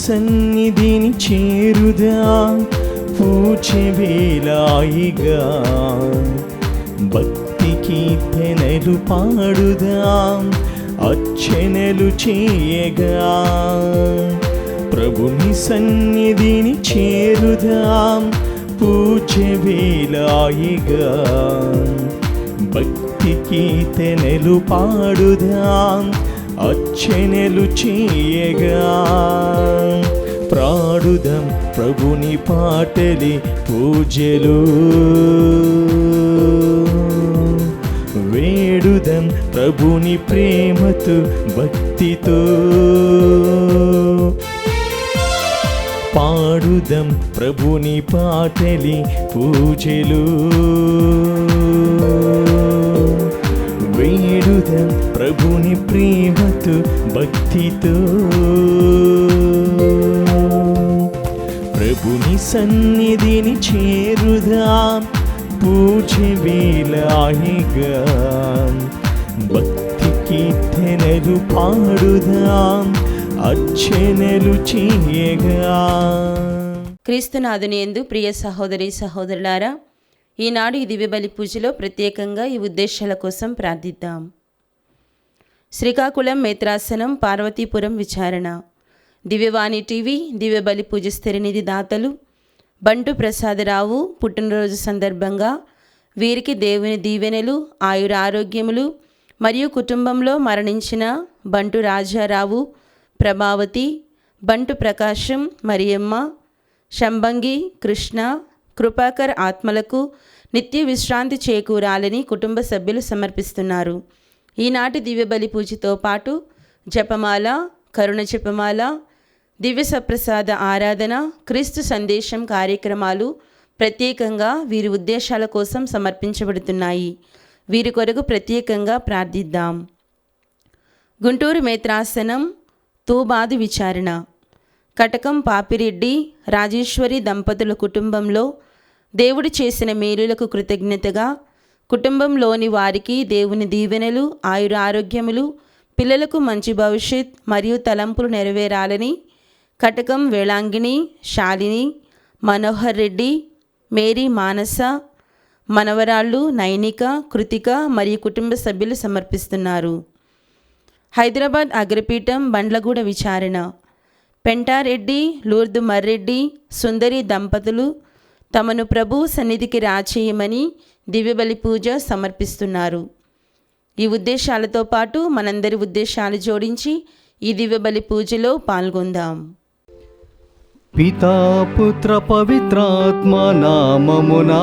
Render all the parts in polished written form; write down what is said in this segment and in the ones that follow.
సన్నిధిని చేరుదాం, పూజే వేలాయిగా భక్తి కీర్తనలు పాడుదాం, అర్చనలు చేయగా. ప్రభుని సన్నిధిని చేరుదాం, పూజే వేలాయిగా భక్తి కీర్తనలు పాడుదాం, అర్చనలు చేయగా. ప్రాడుదాం ప్రభుని పాటలి పూజలు, వేడుదాం ప్రభుని ప్రేమతో భక్తితో. పాడుదాం ప్రభుని పాటలి పూజలు, వేడుదాం ప్రభుని ప్రేమతో భక్తితో. ప్రభుని సన్నిధిని చేరుదాం, పూజే వేలాయిగా భక్తి కీర్తనలు పాడుదాం, అర్చనలు చేయగా. క్రీస్తునాథుని యందు ప్రియ సహోదరి సహోదరులారా, ఈనాడు ఈ దివ్యబలి పూజలో ప్రత్యేకంగా ఈ ఉద్దేశాల కోసం ప్రార్థిద్దాం. శ్రీకాకుళం మేత్రాసనం పార్వతీపురం విచారణ దివ్యవాణి టీవీ దివ్యబలి పూజ స్థిరనిధి దాతలు బంటు ప్రసాదరావు పుట్టినరోజు సందర్భంగా వీరికి దేవుని దీవెనలు, ఆయురారోగ్యములు మరియు కుటుంబంలో మరణించిన బంటు రాజారావు, ప్రభావతి, బంటు ప్రకాశం, మరియమ్మ, శంబంగి, కృష్ణ, కృపాకర్ ఆత్మలకు నిత్య విశ్రాంతి చేకూరాలని కుటుంబ సభ్యులు సమర్పిస్తున్నారు. ఈనాటి దివ్యబలి పూజతో పాటు జపమాల, కరుణ జపమాల, దివ్య సప్రసాద ఆరాధన, క్రీస్తు సందేశం కార్యక్రమాలు ప్రత్యేకంగా వీరి ఉద్దేశాల కోసం సమర్పించబడుతున్నాయి. వీరి కొరకు ప్రత్యేకంగా ప్రార్థిద్దాం. గుంటూరు మేత్రాసనం తూబాదు విచారణ కటకం పాపిరెడ్డి, రాజేశ్వరి దంపతుల కుటుంబంలో దేవుడు చేసిన మేలులకు కృతజ్ఞతగా కుటుంబంలోని వారికి దేవుని దీవెనలు, ఆయురారోగ్యములు, పిల్లలకు మంచి భవిష్యత్ మరియు తలంపులు నెరవేరాలని కటకం వేళాంగిణి, శాలిని, మనోహర్ రెడ్డి, మేరీ, మానస, మనవరాళ్ళు నైనిక, కృతిక మరియు కుటుంబ సభ్యులు సమర్పిస్తున్నారు. హైదరాబాద్ అగ్రపీఠం బండ్లగూడ విచారణ పెంటారెడ్డి, లూర్దు మర్రెడ్డి, సుందరి దంపతులు తమను ప్రభు సన్నిధికి రాచేయమని దివ్యబలి పూజ సమర్పిస్తున్నారు. ఈ ఉద్దేశాలతో పాటు మనందరి ఉద్దేశాలు జోడించి ఈ దివ్యబలి పూజలో పాల్గొందాం. పితా పుత్ర పవిత్రాత్మ నామమునా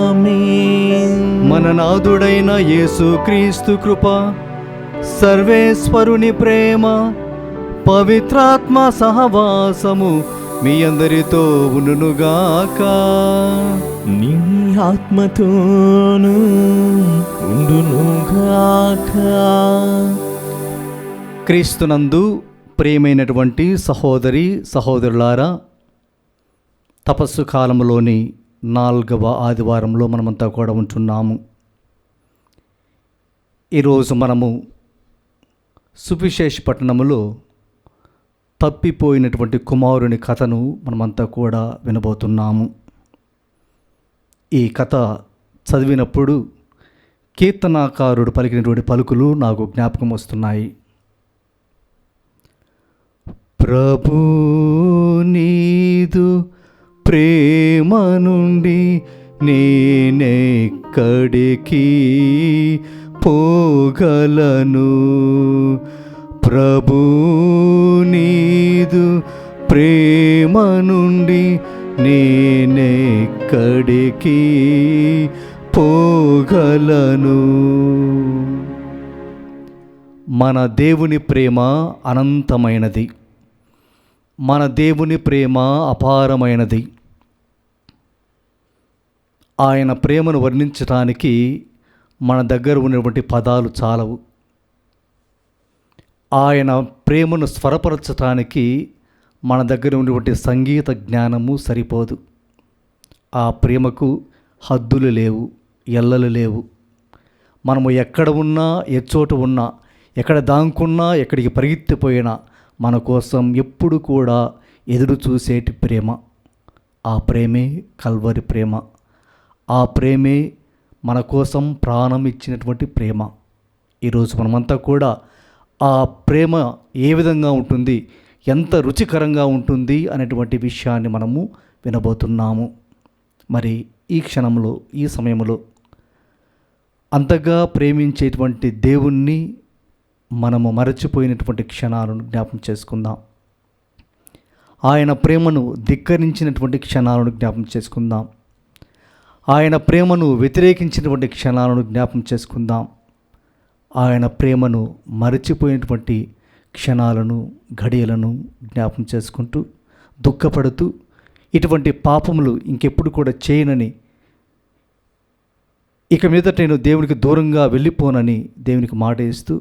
ఆమేన్. మన నాథుడైన యేసుక్రీస్తు కృప, సర్వేశ్వరుని ప్రేమ, పవిత్రాత్మ సహవాసము మీ అందరితో ఉండునుగాక. నీ ఆత్మతోనూ ఉండునుగాక. క్రీస్తునందు ప్రియమైనటువంటి సహోదరి సహోదరులారా, తపస్సు కాలంలోని 4వ ఆదివారంలో మనమంతా కూడా ఉంటున్నాము. ఈరోజు మనము సువిశేష పట్టణములో తప్పిపోయినటువంటి కుమారుని కథను మనమంతా కూడా వినబోతున్నాము. ఈ కథ చదివినప్పుడు కీర్తనాకారుడు పలికినటువంటి పలుకులు నాకు జ్ఞాపకం వస్తున్నాయి. ప్రభు నీదు ప్రేమ నుండి నేనెక్కడికి పోగలను, ప్రభు నీదు ప్రేమ నుండి నేనెక్కడికి పోగలను. మన దేవుని ప్రేమ అనంతమైనది, మన దేవుని ప్రేమ అపారమైనది. ఆయన ప్రేమను వర్ణించడానికి మన దగ్గర ఉన్నటువంటి పదాలు చాలవు. ఆయన ప్రేమను స్వరపరచటానికి మన దగ్గర ఉన్నటువంటి సంగీత జ్ఞానము సరిపోదు. ఆ ప్రేమకు హద్దులు లేవు, ఎల్లలు లేవు. మనము ఎక్కడ ఉన్నా, ఎచ్చోట ఉన్నా, ఎక్కడ దాంకున్నా, ఎక్కడికి పరిగెత్తిపోయినా మన కోసం ఎప్పుడు కూడా ఎదురు చూసేటి ప్రేమ. ఆ ప్రేమే కల్వరి ప్రేమ. ఆ ప్రేమే మన కోసం ప్రాణం ఇచ్చినటువంటి ప్రేమ. ఈరోజు మనమంతా కూడా ఆ ప్రేమ ఏ విధంగా ఉంటుంది, ఎంత రుచికరంగా ఉంటుంది అనేటువంటి విషయాన్ని మనము వినబోతున్నాము. మరి ఈ క్షణంలో, ఈ సమయంలో అంతగా ప్రేమించేటువంటి దేవుణ్ణి మనము మరచిపోయినటువంటి క్షణాలను జ్ఞాపం చేసుకుందాం. ఆయన ప్రేమను ధిక్కరించినటువంటి క్షణాలను జ్ఞాపం చేసుకుందాం. ఆయన ప్రేమను వ్యతిరేకించినటువంటి క్షణాలను జ్ఞాపం చేసుకుందాం. ఆయన ప్రేమను మరచిపోయినటువంటి క్షణాలను, ఘడియలను జ్ఞాపం చేసుకుంటూ, దుఃఖపడుతూ, ఇటువంటి పాపములు ఇంకెప్పుడు కూడా చేయనని, ఇక మీదట నేను దేవునికి దూరంగా వెళ్ళిపోనని దేవునికి మాట ఇస్తూ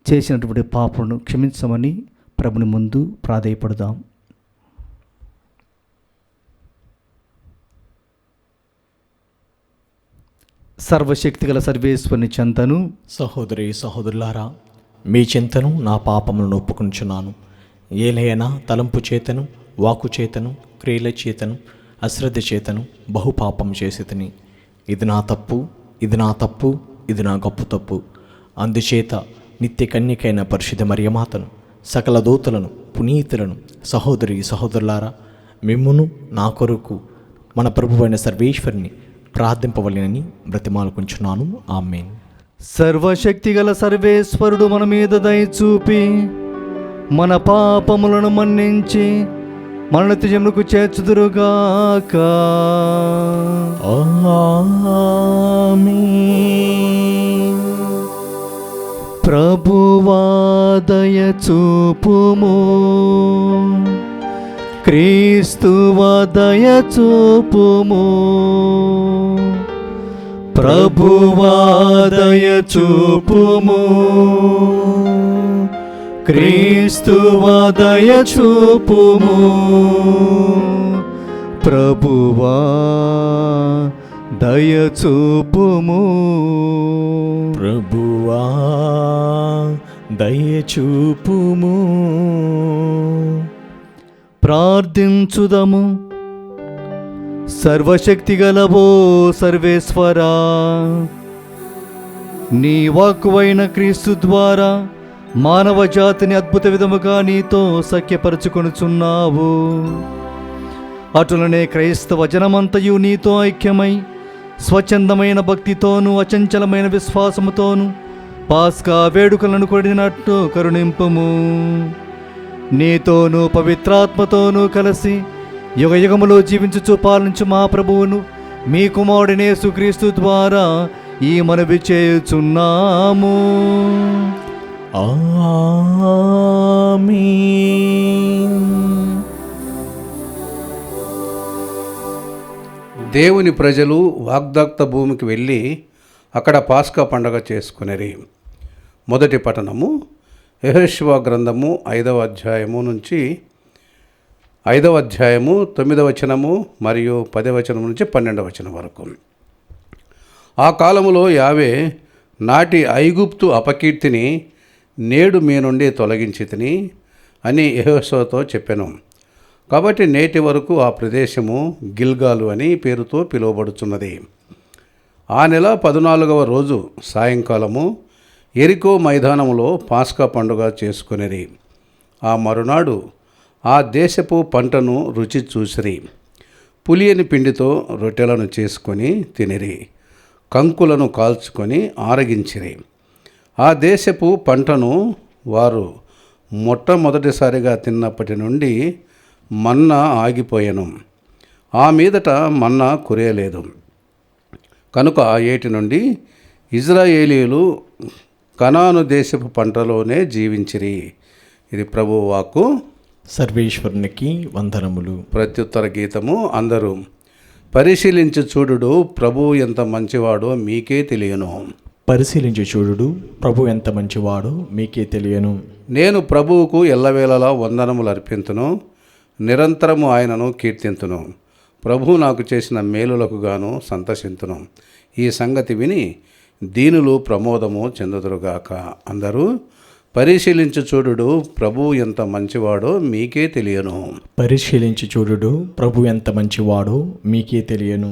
చేసినటువంటి పాపలను క్షమించమని ప్రభుని ముందు ప్రాధేయపడదాం. సర్వశక్తిగల సర్వేశ్వరుని చెంతను, సహోదరి సహోదరులారా, మీ చింతను నా పాపములను ఒప్పుకొనుచున్నాను. ఏలైనా తలంపు చేతను, వాకు చేతను, క్రియల చేతను, అశ్రద్ధ చేతను బహుపాపం చేసేతని. ఇది నా తప్పు, ఇది నా తప్పు, ఇది నా గొప్ప తప్పు. అందుచేత నిత్య కన్యకైన పరిశుద్ధ మరియమాతను, సకల దూతలను, పునీతులను, సహోదరి సహోదరులారా, మిమ్మును నా కొరకు మన ప్రభువైన సర్వేశ్వరుని ప్రార్థింపవలెనని బ్రతిమాలుకుంటున్నాను. ఆమేన్. సర్వశక్తిగల సర్వేశ్వరుడు మన మీద దయ చూపి మన పాపములను మన్నించి మన నిత్యజమునకు చేర్చుదురుగాక. ఆమేన్. ప్రభువా దయ చూపుము, క్రీస్తువా దయ చూపుము, ప్రభువా దయ చూపుము, క్రీస్తువా దయ చూపుము, ప్రభువా దయ చూపుము. ప్రభువా దయచూపుము. ప్రార్థించుదము. సర్వశక్తిగలవో సర్వేశ్వరా, నీ వాక్కువైన క్రీస్తు ద్వారా మానవ జాతిని అద్భుత విధముగా నీతో సఖ్యపరచుకొనుచున్నావు. అటులనే క్రైస్తవ జనమంతయు నీతో ఐక్యమై స్వచ్ఛందమైన భక్తితోనూ అచంచలమైన విశ్వాసముతోనూ పాస్కా వేడుకలను కొడినట్టు కరుణింపుము. నీతోనూ పవిత్రాత్మతోనూ కలిసి యుగయుగములో జీవించుచు పాలించు మా ప్రభువును, మీ కుమారుడైన యేసుక్రీస్తు ద్వారా ఈ మనవి చేయుచున్నాము. ఆమేన్. దేవుని ప్రజలు వాగ్దత్త భూమికి వెళ్ళి అక్కడ పాస్కా పండగ చేసుకునేరి. మొదటి పఠనము యెహోషువ గ్రంథము 5వ అధ్యాయము నుంచి 5వ అధ్యాయము 9వ వచనము మరియు 10వ వచనం నుంచి 12వ వచనం వరకు. ఆ కాలములో యావే నాటి ఐగుప్తు అపకీర్తిని నేడు మీ నుండి తొలగించితిని అని యెహోషువతో చెప్పెను. కాబట్టి నేటి వరకు ఆ ప్రదేశము గిల్గాలు అని పేరుతో పిలువబడుచున్నది. ఆ నెల 14వ రోజు సాయంకాలము ఎరికో మైదానములో పాస్కా పండుగ చేసుకొనిరి. ఆ మరునాడు ఆ దేశపు పంటను రుచి చూసిరి. పులియని పిండితో రొట్టెలను చేసుకొని తినిరి. కంకులను కాల్చుకొని ఆరగించిరి. ఆ దేశపు పంటను వారు మొట్టమొదటిసారిగా తిన్నప్పటి నుండి మన్నా ఆగిపోయెను. ఆ మీదట మన్నా కురియలేదు. కనుక ఆ ఏటి నుండి ఇజ్రాయేలీయులు కనాను దేశపు పంటలోనే జీవించిరి. ఇది ప్రభువు వాక్కు. సర్వేశ్వరునికి వందనములు. ప్రత్యుత్తర గీతము. అందరూ పరిశీలించి చూడుడు, ప్రభువు ఎంత మంచివాడో మీకే తెలియను. పరిశీలించి చూడుడు, ప్రభు ఎంత మంచివాడో మీకే తెలియను. నేను ప్రభువుకు ఎల్లవేళలా వందనములు అర్పింతును, నిరంతరము ఆయనను కీర్తింతును. ప్రభువు నాకు చేసిన మేలులకు గాను సంతసింతును. ఈ సంగతి విని దీనులు ప్రమోదము చెందుదురుగాక. అందరూ పరిశీలించి చూడుడు ప్రభువు ఎంత మంచివాడో మీకే తెలియను. పరిశీలించి చూడుడు ప్రభు ఎంత మంచివాడో మీకే తెలియను.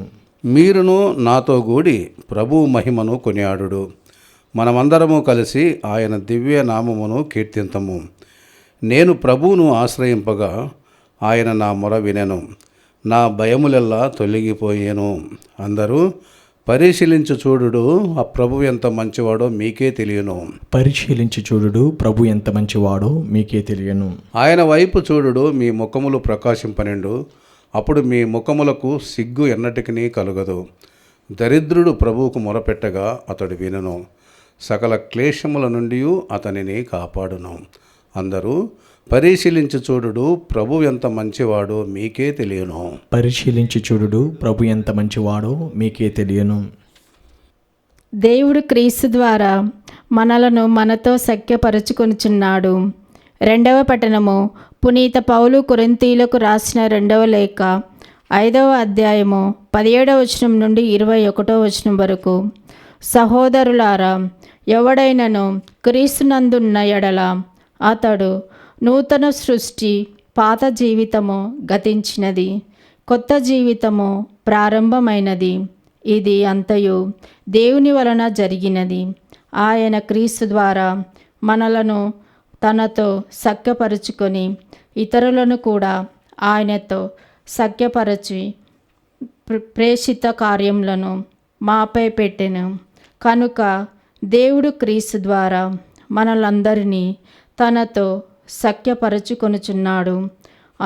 మీరును నాతో కూడి ప్రభువు మహిమను కొనియాడుడు. మనమందరము కలిసి ఆయన దివ్య నామమును కీర్తింతము. నేను ప్రభువును ఆశ్రయింపగా ఆయన నా మొర వినెను. నా భయములెల్లా తొలగిపోయేను. అందరూ పరిశీలించి చూడుడు ఆ ప్రభు ఎంత మంచివాడో మీకే తెలియను. పరిశీలించి చూడుడు ప్రభు ఎంత మంచివాడో మీకే తెలియను. ఆయన వైపు చూడుడు మీ ముఖములు ప్రకాశింపనిండు. అప్పుడు మీ ముఖములకు సిగ్గు ఎన్నటికీ కలుగదు. దరిద్రుడు ప్రభువుకు మొరపెట్టగా అతడు వినును. సకల క్లేశముల నుండి అతనిని కాపాడును. అందరూ పరిశీలించి చూడుడు ప్రభు ఎంత మంచివాడో మీకే తెలియను. పరిశీలించి చూడుడు ప్రభు ఎంత మంచివాడో మీకే తెలియను. దేవుడు క్రీస్తు ద్వారా మనలను మనతో సఖ్యపరచుకొనుచున్నాడు. 2వ పట్టణము పునీత పౌలు కొరింథీయులకు రాసిన 2వ లేఖ 5వ అధ్యాయము 17వ వచనం నుండి 21వ వచనం వరకు. సహోదరులారా, ఎవడైనను క్రీస్తునందున్న ఎడల అతడు నూతన సృష్టి, పాత జీవితము గతించినది, కొత్త జీవితము ప్రారంభమైనది. ఇది అంతయు దేవుని వలన జరిగినది. ఆయన క్రీస్తు ద్వారా మనలను తనతో సఖ్యపరుచుకొని ఇతరులను కూడా ఆయనతో సఖ్యపరచి ప్రేషిత కార్యములను మాపై పెట్టెను. కనుక దేవుడు క్రీస్తు ద్వారా మనలందరినీ తనతో సఖ్యపరచుకొనుచున్నాడు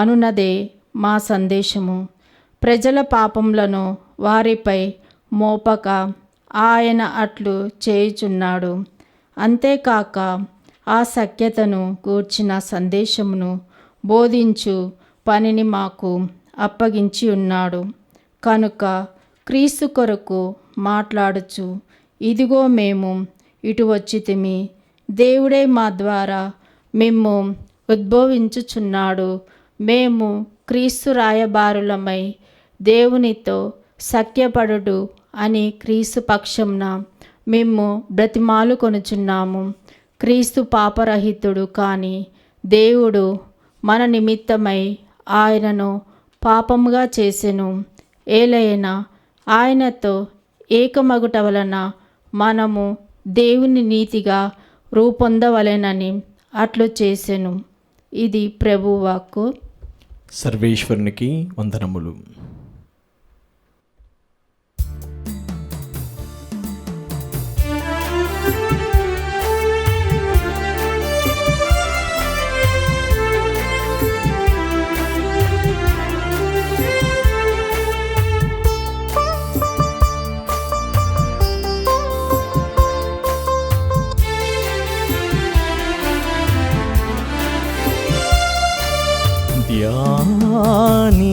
అనున్నదే మా సందేశము. ప్రజల పాపములను వారిపై మోపక ఆయన అట్లు చేయుచున్నాడు. అంతేకాక ఆ సఖ్యతను గూర్చిన సందేశమును బోధించు పనిని మాకు అప్పగించి ఉన్నాడు. కనుక క్రీస్తు కొరకు మాట్లాడుచు ఇదిగో మేము ఇటు వచ్చితిమి, దేవుడే మా ద్వారా మేము ఉద్భవించుచున్నాడు, మేము క్రీస్తు రాయబారులమై దేవునితో సఖ్యపడుడు అని క్రీస్తు పక్షంన మేము బ్రతిమాలు కొనుచున్నాము. క్రీస్తు పాపరహితుడు కాని దేవుడు మన నిమిత్తమై ఆయనను పాపముగా చేసెను. ఏలైనా ఆయనతో ఏకమగుట వలన మనము దేవుని నీతిగా రూపొందవలెనని అట్లు చేసెను. ఇది ప్రభువు వాక్కు. సర్వేశ్వరునికి వందనములు.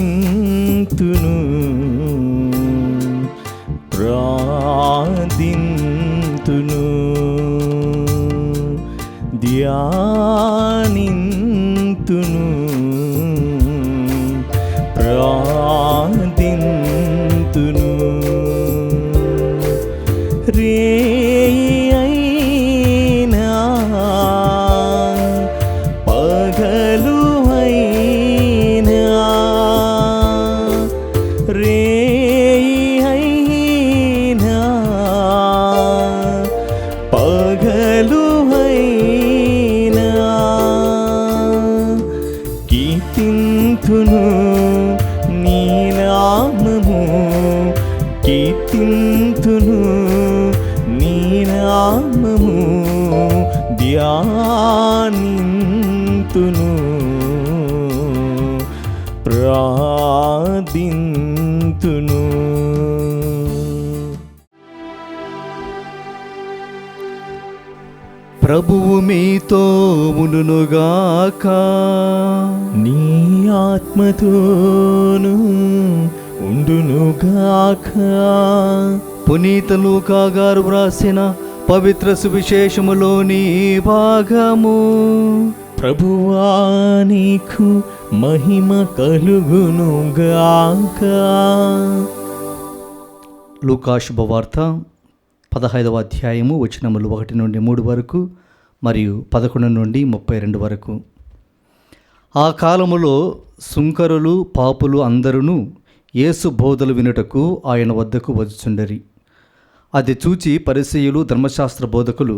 ధ్యానింతును ప్రార్థింతును, ధ్యానింతును ప్రార్థింతును. అయినా పగలు అయినా పగలు అయినా కీర్తింతును నీ నామము, కీర్తింతును నీ నామము, ధ్యానింతును ప్రార్థింతును. ప్రభువు మీతో ఉండునుగాక. నీ ఆత్మతోను ఉండునుగాక. పునీత లూకా గారు వ్రాసిన పవిత్ర సువిశేషములోని భాగము. ప్రభువా నీకు మహిమ కలుగునుగాక. లూకా శుభవార్త 15వ అధ్యాయము వచనములు 1 నుండి 3 వరకు, మరియు 11 నుండి 32 వరకు. ఆ కాలములో సుంకరులు పాపులు అందరూ యేసు బోధలు వినుటకు ఆయన వద్దకు వచ్చుచుండరి. అది చూచి పరిసయ్యులు ధర్మశాస్త్ర బోధకులు,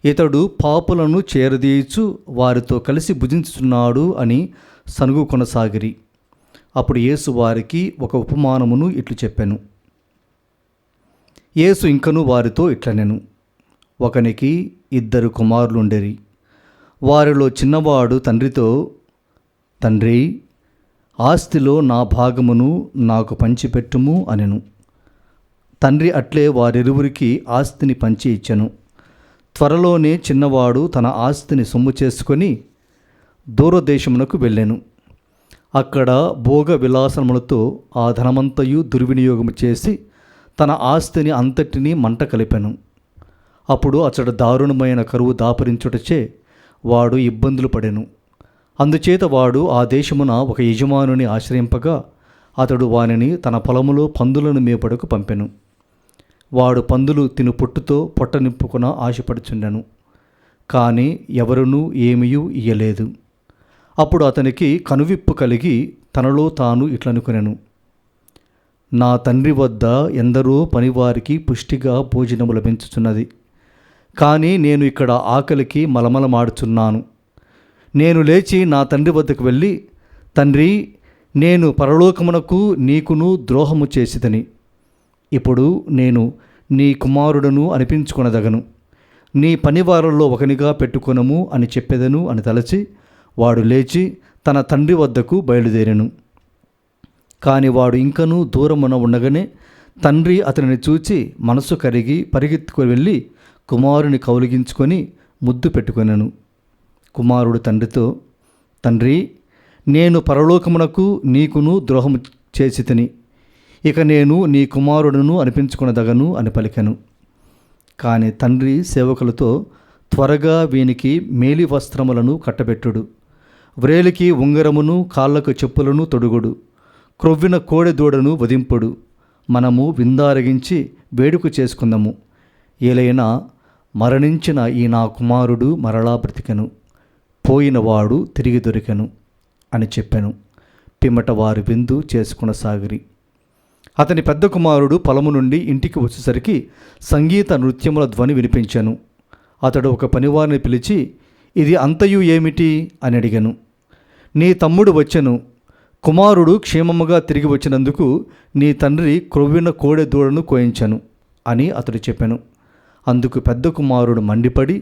ఇతడు పాపులను చేరదీయచు వారితో కలిసి భుజించుచున్నాడు అని సనుగు కొనసాగిరి. అప్పుడు యేసు వారికి ఒక ఉపమానమును ఇట్లు చెప్పెను. యేసు ఇంకను వారితో ఇట్లనెను, ఒకనికి 2 కుమారులుండెరి. వారిలో చిన్నవాడు తండ్రితో, తండ్రి, ఆస్తిలో నా భాగమును నాకు పంచిపెట్టుము అనెను. తండ్రి అట్లే వారిరువురికి ఆస్తిని పంచి ఇచ్చెను. త్వరలోనే చిన్నవాడు తన ఆస్తిని సొమ్ము చేసుకొని దూరదేశమునకు వెళ్ళెను. అక్కడ భోగ విలాసములతో ఆ ధనమంతయు దుర్వినియోగము చేసి తన ఆస్తిని అంతటినీ మంట కలిపెను. అప్పుడు అతడు దారుణమైన కరువు దాపరించుటచే వాడు ఇబ్బందులు పడెను. అందుచేత వాడు ఆ దేశమున ఒక యజమానుని ఆశ్రయింపగా అతడు వానిని తన పొలములో పందులను మేపడకు పంపెను. వాడు పందులు తిను పొట్టుతో పొట్ట నింపుకున ఆశపడుచుండెను. కానీ ఎవరునూ ఏమీయూ ఇయ్యలేదు. అప్పుడు అతనికి కనువిప్పు కలిగి తనలో తాను ఇట్లనుకొనెను, నా తండ్రి వద్ద ఎందరో పనివారికి పుష్టిగా భోజనము లభించుచున్నది, కానీ నేను ఇక్కడ ఆకలికి మలమలమాడుచున్నాను. నేను లేచి నా తండ్రి వద్దకు వెళ్ళి, తండ్రి, నేను పరలోకమునకు నీకును ద్రోహము చేసిదని. ఇప్పుడు నేను నీ కుమారుడను అనిపించుకొనదగను. నీ పనివారుల్లో ఒకనిగా పెట్టుకొనము అని చెప్పెదను అని తలచి వాడు లేచి తన తండ్రి వద్దకు బయలుదేరెను. కాని వాడు ఇంకనూ దూరమున ఉండగానే తండ్రి అతనిని చూచి మనసు కరిగి పరిగెత్తుకు వెళ్ళి కుమారుని కౌలిగించుకొని ముద్దు పెట్టుకొనెను. కుమారుడు తండ్రితో, తండ్రి, నేను పరలోకమునకు నీకును ద్రోహము చేసితిని. ఇక నేను నీ కుమారుడును అనిపించుకొనదగను అని పలికెను. కాని తండ్రి సేవకులతో, త్వరగా వీనికి మేలి వస్త్రములను కట్టబెట్టుడు, వ్రేలికి ఉంగరమును కాళ్ళకు చెప్పులను తొడుగుడు, క్రొవ్విన కోడెదూడను వధింపుడు, మనము విందారగించి వేడుక చేసుకుందాము. ఏలైనా మరణించిన ఈ నా కుమారుడు మరలా బ్రతికెను, పోయినవాడు తిరిగి దొరికెను అని చెప్పెను. పిమ్మట వారి విందు చేసుకొనసాగిరి. అతని పెద్ద కుమారుడు పొలము నుండి ఇంటికి వచ్చేసరికి సంగీత నృత్యముల ధ్వని వినిపించెను. అతడు ఒక పనివారిని పిలిచి, ఇది అంతయు ఏమిటి అని అడిగాను. నీ తమ్ముడు వచ్చెను, కుమారుడు క్షేమముగా తిరిగి వచ్చినందుకు నీ తండ్రి క్రొవ్విన కోడె దూడను కోయించెను అని అతడు చెప్పెను. అందుకు పెద్ద కుమారుడు మండిపడి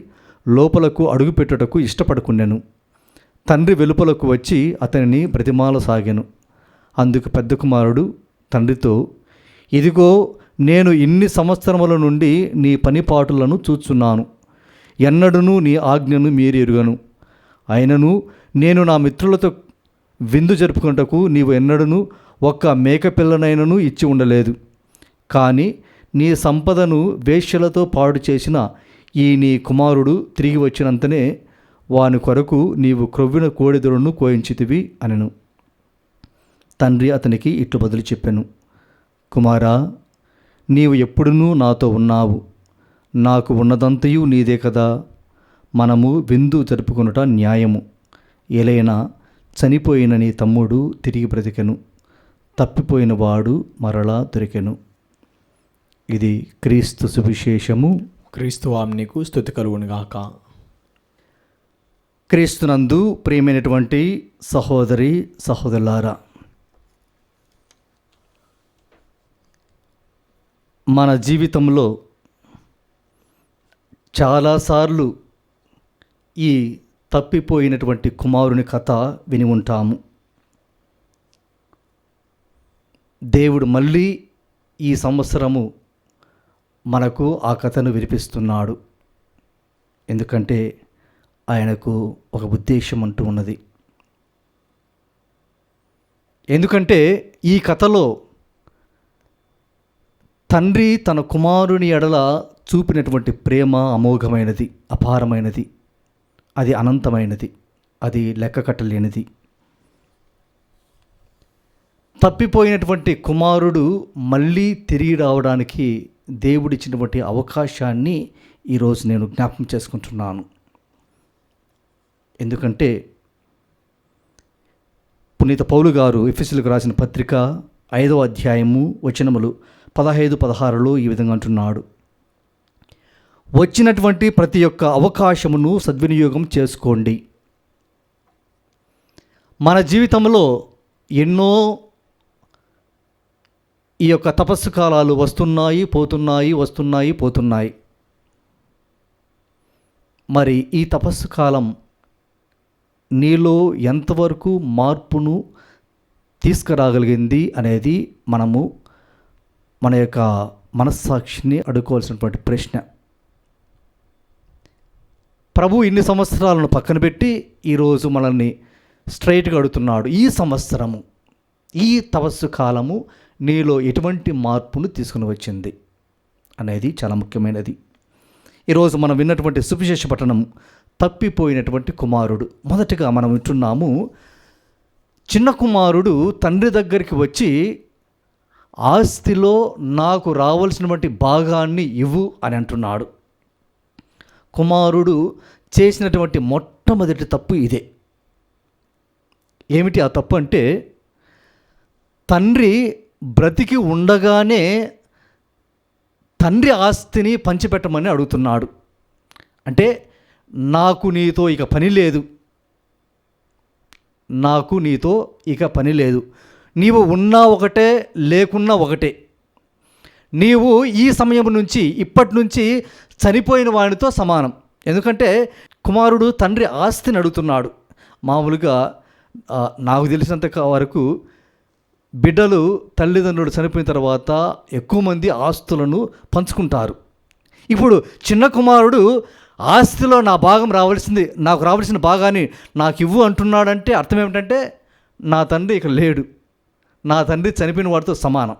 లోపలకు అడుగుపెట్టుటకు ఇష్టపడకుండెను. తండ్రి వెలుపలకు వచ్చి అతనిని బ్రతిమాలసాగెను. అందుకు పెద్ద కుమారుడు తండ్రితో, ఇదిగో, నేను ఇన్ని సంవత్సరముల నుండి నీ పనిపాటులను చూచున్నాను. ఎన్నడూనూ నీ ఆజ్ఞను మీరి ఎరుగను. అయినను నేను నా మిత్రులతో విందు జరుపుకున్నటకు నీవు ఎన్నడూనూ ఒక్క మేకపిల్లనైనను ఇచ్చి ఉండలేదు. కానీ నీ సంపదను వేశ్యలతో పాడు చేసిన ఈ నీ కుమారుడు తిరిగి వచ్చినంతనే వాని కొరకు నీవు క్రొవ్విన కోడెదూడను కోయించితివి అనెను. తండ్రి అతనికి ఇట్లు బదులు చెప్పెను, కుమారా, నీవు ఎప్పుడునూ నాతో ఉన్నావు. నాకు ఉన్నదంతయు నీదే కదా. మనము విందు జరుపుకొనుట న్యాయము. ఏలైనా చనిపోయిన నీ తమ్ముడు తిరిగి బ్రతికెను, తప్పిపోయిన వాడు మరలా దొరికెను. ఇది క్రీస్తు సువిశేషము. క్రీస్తు నీకు స్తుతి కలుగునుగాక. క్రీస్తునందు ప్రియమైనటువంటి సహోదరి సహోదరులారా, మన జీవితంలో చాలాసార్లు ఈ తప్పిపోయినటువంటి కుమారుని కథ విని ఉంటాము. దేవుడు మళ్ళీ ఈ సంవత్సరము మనకు ఆ కథను వినిపిస్తున్నాడు. ఎందుకంటే ఆయనకు ఒక ఉద్దేశం అంటూ ఉన్నది. ఎందుకంటే ఈ కథలో తండ్రి తన కుమారుని ఎడల చూపినటువంటి ప్రేమ అమోఘమైనది, అపారమైనది, అది అనంతమైనది, అది లెక్క కట్టలేనిది. తప్పిపోయినటువంటి కుమారుడు మళ్ళీ తిరిగి రావడానికి దేవుడిచ్చినటువంటి అవకాశాన్ని ఈరోజు నేను జ్ఞాపకం చేసుకుంటున్నాను. ఎందుకంటే పునీత పౌలు గారు ఎఫెసీయులకు రాసిన పత్రిక 5వ అధ్యాయము వచనములు 15-16లో ఈ విధంగా అంటున్నాడు: వచ్చినటువంటి ప్రతి ఒక్క అవకాశమును సద్వినియోగం చేసుకోండి. మన జీవితంలో ఎన్నో ఈ యొక్క తపస్సు కాలాలు వస్తున్నాయి, పోతున్నాయి. మరి ఈ తపస్సు కాలం నీలో ఎంతవరకు మార్పును తీసుకురాగలిగింది అనేది మనము మన యొక్క మనస్సాక్షిని అడుకోవాల్సినటువంటి ప్రశ్న. ప్రభు ఇన్ని సంవత్సరాలను పక్కన పెట్టి ఈరోజు మనల్ని స్ట్రైట్గా అడుగుతున్నాడు, ఈ సంవత్సరము, ఈ తపస్సు కాలము నీలో ఎటువంటి మార్పును తీసుకుని వచ్చింది అనేది చాలా ముఖ్యమైనది. ఈరోజు మనం విన్నటువంటి సువిశేష పఠనం తప్పిపోయినటువంటి కుమారుడు. మొదటగా మనం వింటున్నాము, చిన్న కుమారుడు తండ్రి దగ్గరికి వచ్చి ఆస్తిలో నాకు రావాల్సినటువంటి భాగాన్ని ఇవ్వు అని అంటున్నాడు. కుమారుడు చేసినటువంటి మొట్టమొదటి తప్పు ఇదే. ఏమిటి ఆ తప్పు అంటే, తండ్రి బ్రతికి ఉండగానే తండ్రి ఆస్తిని పంచిపెట్టమని అడుగుతున్నాడు. అంటే నాకు నీతో ఇక పని లేదు, నీవు ఉన్నా ఒకటే, లేకున్నా ఒకటే. నీవు ఈ సమయం నుంచి, ఇప్పటి నుంచి చనిపోయిన వాడితో సమానం. ఎందుకంటే కుమారుడు తండ్రి ఆస్తిని అడుగుతున్నాడు. మామూలుగా నాకు తెలిసినంత వరకు బిడ్డలు తల్లిదండ్రులు చనిపోయిన తర్వాత ఎక్కువ మంది ఆస్తులను పంచుకుంటారు. ఇప్పుడు చిన్న కుమారుడు ఆస్తిలో నా భాగం రావాల్సింది, నాకు రావాల్సిన భాగాన్ని నాకు ఇవ్వు అంటున్నాడంటే అర్థం ఏమిటంటే, నా తండ్రి ఇక లేడు, నా తండ్రి చనిపోయిన వాడితో సమానం.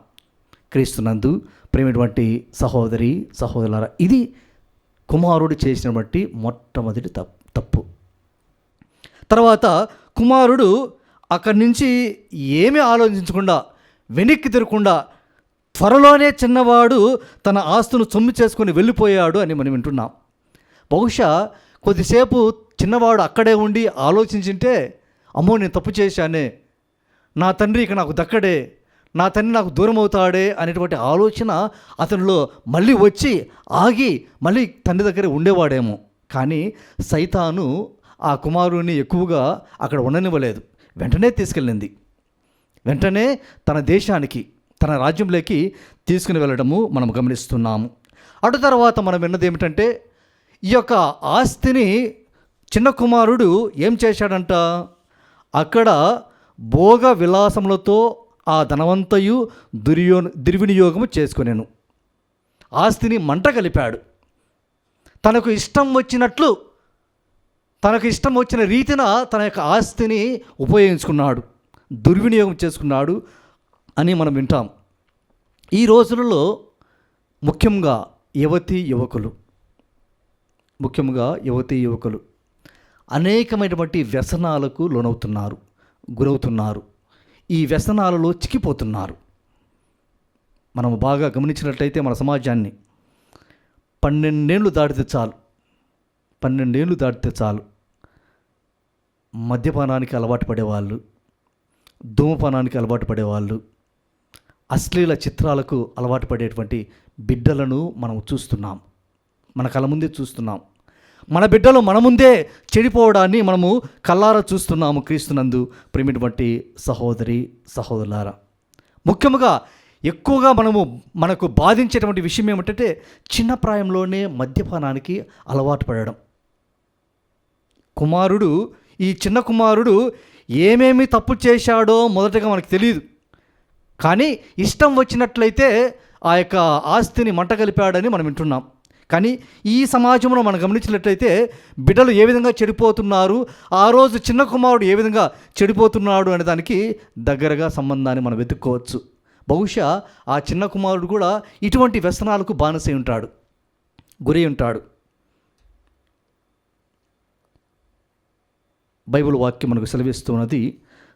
క్రీస్తునందు ప్రేమైనటువంటి సహోదరి సహోదరులారా, ఇది కుమారుడు చేసినటువంటి మొట్టమొదటి తప్పు. తర్వాత కుమారుడు అక్కడి నుంచి ఏమీ ఆలోచించకుండా, వెనక్కి తిరగకుండా త్వరలోనే చిన్నవాడు తన ఆస్తును సొమ్ము చేసుకొని వెళ్ళిపోయాడు అని మనం వింటున్నాం. బహుశా కొద్దిసేపు చిన్నవాడు అక్కడే ఉండి ఆలోచించింటే, అమ్మో నేను తప్పు చేశానే, నా తండ్రి ఇక నాకు దక్కడే, నా తండ్రి నాకు దూరం అవుతాడే అనేటువంటి ఆలోచన అతనిలో మళ్ళీ వచ్చి ఆగి మళ్ళీ తండ్రి దగ్గర ఉండేవాడేమో. కానీ సైతాను ఆ కుమారుని ఎక్కువగా అక్కడ ఉండనివ్వలేదు. వెంటనే తీసుకెళ్ళింది, వెంటనే తన దేశానికి, తన రాజ్యంలోకి తీసుకుని వెళ్ళడము మనం గమనిస్తున్నాము. అటు తర్వాత మనం విన్నది ఏమిటంటే, ఈ యొక్క ఆస్తిని చిన్న కుమారుడు ఏం చేశాడంట, అక్కడ భోగ విలాసములతో ఆ ధనవంతయు దుర్వినియోగము చేసుకునేను. ఆస్తిని మంట కలిపాడు. తనకు ఇష్టం వచ్చినట్లు, తనకు ఇష్టం వచ్చిన రీతిన తన యొక్క ఆస్తిని ఉపయోగించుకున్నాడు, దుర్వినియోగం చేసుకున్నాడు అని మనం వింటాం. ఈ రోజులలో ముఖ్యంగా యువతీ యువకులు అనేకమైనటువంటి వ్యసనాలకు లోనవుతున్నారు, గురవుతున్నారు. ఈ వ్యసనాలలో చిక్కిపోతున్నారు. మనం బాగా గమనించినట్లయితే మన సమాజాన్ని 12 ఏళ్ళు దాటితే చాలు మద్యపానానికి అలవాటు పడేవాళ్ళు, ధూమపానానికి అలవాటు పడేవాళ్ళు, అశ్లీల చిత్రాలకు అలవాటు పడేటువంటి బిడ్డలను మనం చూస్తున్నాం, మన కళ్ళ ముందే చూస్తున్నాం. మన బిడ్డలు మన ముందే చెడిపోవడాన్ని మనము కళ్ళారా చూస్తున్నాము. క్రీస్తునందు ప్రేమిటువంటి సహోదరి సహోదరులారా, ముఖ్యంగా ఎక్కువగా మనకు బాధించేటువంటి విషయం ఏమిటంటే, చిన్న ప్రాయంలోనే మద్యపానానికి అలవాటు పడడం. ఈ చిన్న కుమారుడు ఏమేమి తప్పు చేశాడో మొదటగా మనకు తెలియదు, కానీ ఇష్టం వచ్చినట్లయితే ఆ యొక్క ఆస్తిని మంట కలిపాడని మనం వింటున్నాం. కానీ ఈ సమాజంలో మనం గమనించినట్లయితే బిడ్డలు ఏ విధంగా చెడిపోతున్నారు, ఆ రోజు చిన్న కుమారుడు ఏ విధంగా చెడిపోతున్నాడు అనే దానికి దగ్గరగా సంబంధాన్ని మనం వెతుక్కోవచ్చు. బహుశా ఆ చిన్న కుమారుడు కూడా ఇటువంటి వ్యసనాలకు బానిసై ఉంటాడు, గురై ఉంటాడు. బైబిల్ వాక్యం మనకు సెలవిస్తున్నది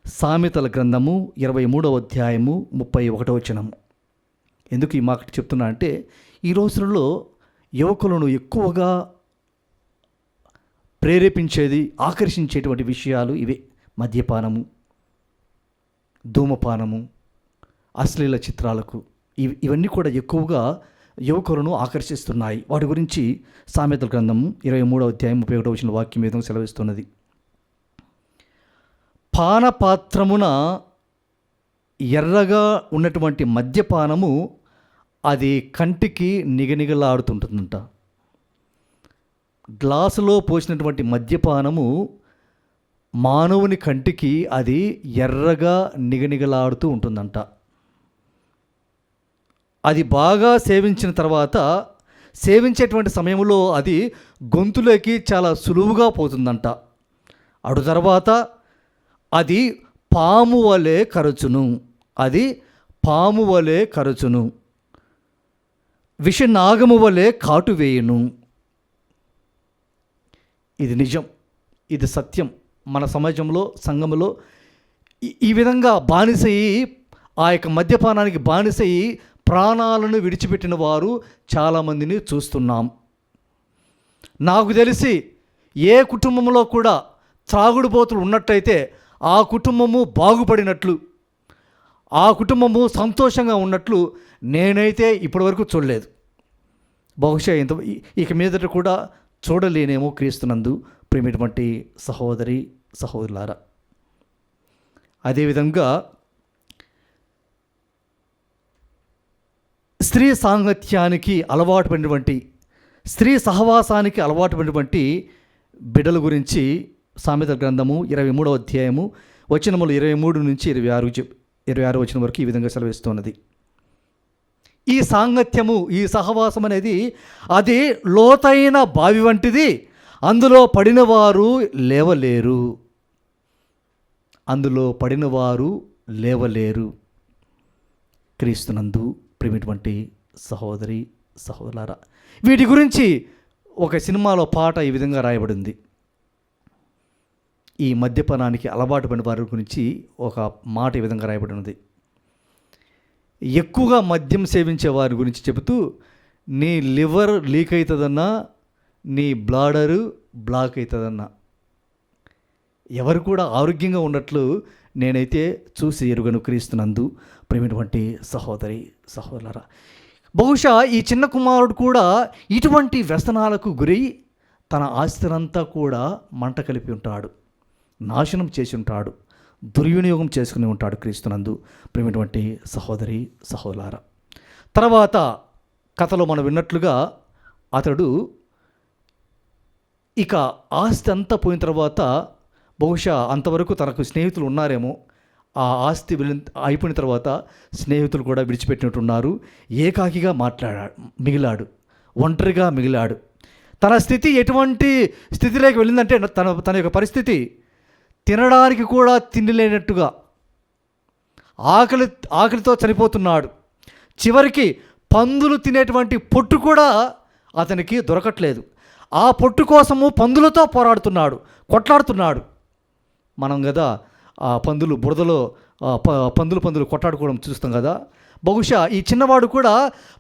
సామెతల గ్రంథము 23వ అధ్యాయము 31వ వచనము. ఎందుకు ఈ మాట చెప్తున్నా అంటే, ఈ రోజులలో యువకులను ఎక్కువగా ప్రేరేపించేది, ఆకర్షించేటువంటి విషయాలు ఇవే. మద్యపానము, ధూమపానము, అశ్లీల చిత్రాలకు ఇవన్నీ కూడా ఎక్కువగా యువకులను ఆకర్షిస్తున్నాయి. వాటి గురించి సామెతల గ్రంథం 23వ అధ్యాయం 31వ వచన వాక్యం మీద సెలవిస్తున్నది. పానపాత్రమున ఎర్రగా ఉన్నటువంటి మద్యపానము అది కంటికి నిగనిగలాడుతుంటుందంట. గ్లాసులో పోసినటువంటి మద్యపానము మానవుని కంటికి అది ఎర్రగా నిగనిగలాడుతూ ఉంటుందంట. అది బాగా సేవించిన తర్వాత, సేవించేటువంటి సమయంలో అది గొంతులోకి చాలా సులువుగా పోతుందంట. అటు తర్వాత అది పాము వలె కరచును, అది పాము వలె కరచును, విషనాగము వలె కాటు వేయును. ఇది నిజం, ఇది సత్యం. మన సమాజంలో, సంఘంలో ఈ విధంగా బానిసయి, ఆ యొక్క మద్యపానానికి బానిసయి ప్రాణాలను విడిచిపెట్టిన వారు చాలామందిని చూస్తున్నాం. నాకు తెలిసి ఏ కుటుంబంలో కూడా త్రాగుడుబోతులు ఉన్నట్టయితే ఆ కుటుంబము బాగుపడినట్లు, ఆ కుటుంబము సంతోషంగా ఉన్నట్లు నేనైతే ఇప్పటివరకు చూడలేదు. బహుశా ఇక మీదట కూడా చూడలేనేమో క్రీస్తునందు ప్రేమిటువంటి సహోదరి సహోదరులారా. అదేవిధంగా స్త్రీ సాంగత్యానికి అలవాటు పడినటువంటి, స్త్రీ సహవాసానికి అలవాటు పడినటువంటి బిడ్డల గురించి సామెతల గ్రంథము 23వ అధ్యాయము వచనములు 23 నుంచి 26 వచనం వరకు ఈ విధంగా సెలవిస్తున్నది. ఈ సాంగత్యము, ఈ సహవాసం అనేది అది లోతైన బావి వంటిది, అందులో పడినవారు లేవలేరు, అందులో పడినవారు లేవలేరు. క్రీస్తునందు ప్రేమిటువంటి సహోదరి సహోదరులారా, వీటి గురించి ఒక సినిమాలో పాట ఈ విధంగా రాయబడింది. ఈ మద్యపానానికి అలవాటు పడిన వారి గురించి ఒక మాట ఈ విధంగా రాయబడి ఉన్నది. ఎక్కువగా మద్యం సేవించే వారి గురించి చెబుతూ, నీ లివర్ లీక్ అవుతుందన్నా, నీ బ్లాడరు బ్లాక్ అవుతుందన్నా, ఎవరు కూడా ఆరోగ్యంగా ఉన్నట్లు నేనైతే చూసి ఎరుగను. క్రీస్తునందు ప్రేమిటువంటి సహోదరి సహోదరులారా, బహుశా ఈ చిన్న కుమారుడు కూడా ఇటువంటి వ్యసనాలకు గురై తన ఆస్తినంతా కూడా మంట కలిపి ఉంటాడు, నాశనం చేసి ఉంటాడు, దుర్వినియోగం చేసుకుని ఉంటాడు. క్రీస్తునందు ప్రేమిటువంటి సహోదరి సహోదరులారా, తర్వాత కథలో మనం విన్నట్లుగా అతడు ఇక ఆస్తి అంతా పోయిన తర్వాత, బహుశా అంతవరకు తనకు స్నేహితులు ఉన్నారేమో, ఆ ఆస్తి అయిపోయిన తర్వాత స్నేహితులు కూడా విడిచిపెట్టినట్టున్నారు. ఏకాకిగా మిగిలాడు, ఒంటరిగా మిగిలాడు. తన స్థితి ఎటువంటి స్థితిలోకి వెళ్ళిందంటే, తన యొక్క పరిస్థితి తినడానికి కూడా తిండి లేనట్టుగా ఆకలితో చనిపోతున్నాడు. చివరికి పందులు తినేటువంటి పొట్టు కూడా అతనికి దొరకట్లేదు. ఆ పొట్టు కోసము పందులతో పోరాడుతున్నాడు, కొట్లాడుతున్నాడు. మనం కదా ఆ పందులు బురదలో పందులు కొట్లాడుకోవడం చూస్తాం కదా. బహుశా ఈ చిన్నవాడు కూడా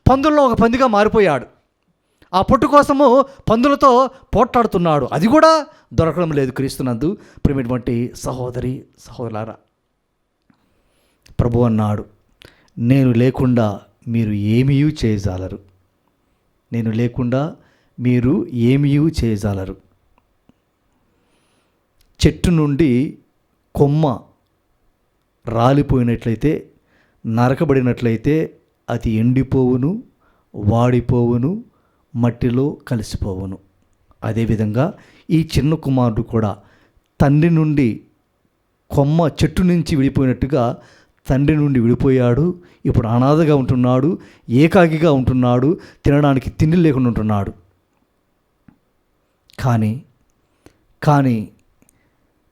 పందుల్లో ఒక పందిగా మారిపోయాడు. ఆ పొట్టు కోసము పందులతో పోట్లాడుతున్నాడు, అది కూడా దొరకడం లేదు. క్రీస్తునందు ప్రేమిటువంటి సహోదరి సహోదరులారా, ప్రభు అన్నాడు, నేను లేకుండా మీరు ఏమీ చేయజాలరు, నేను లేకుండా మీరు ఏమీ చేయజాలరు. చెట్టు నుండి కొమ్మ రాలిపోయినట్లయితే, నరకబడినట్లయితే అది ఎండిపోవును, వాడిపోవును, మట్టిలో కలిసిపోవును. అదేవిధంగా ఈ చిన్న కుమారుడు కూడా తండ్రి నుండి, కొమ్మ చెట్టు నుంచి విడిపోయినట్టుగా తండ్రి నుండి విడిపోయాడు. ఇప్పుడు అనాథగా ఉంటున్నాడు, ఏకాకిగా ఉంటున్నాడు, తినడానికి తిండి లేకుండా ఉంటున్నాడు. కానీ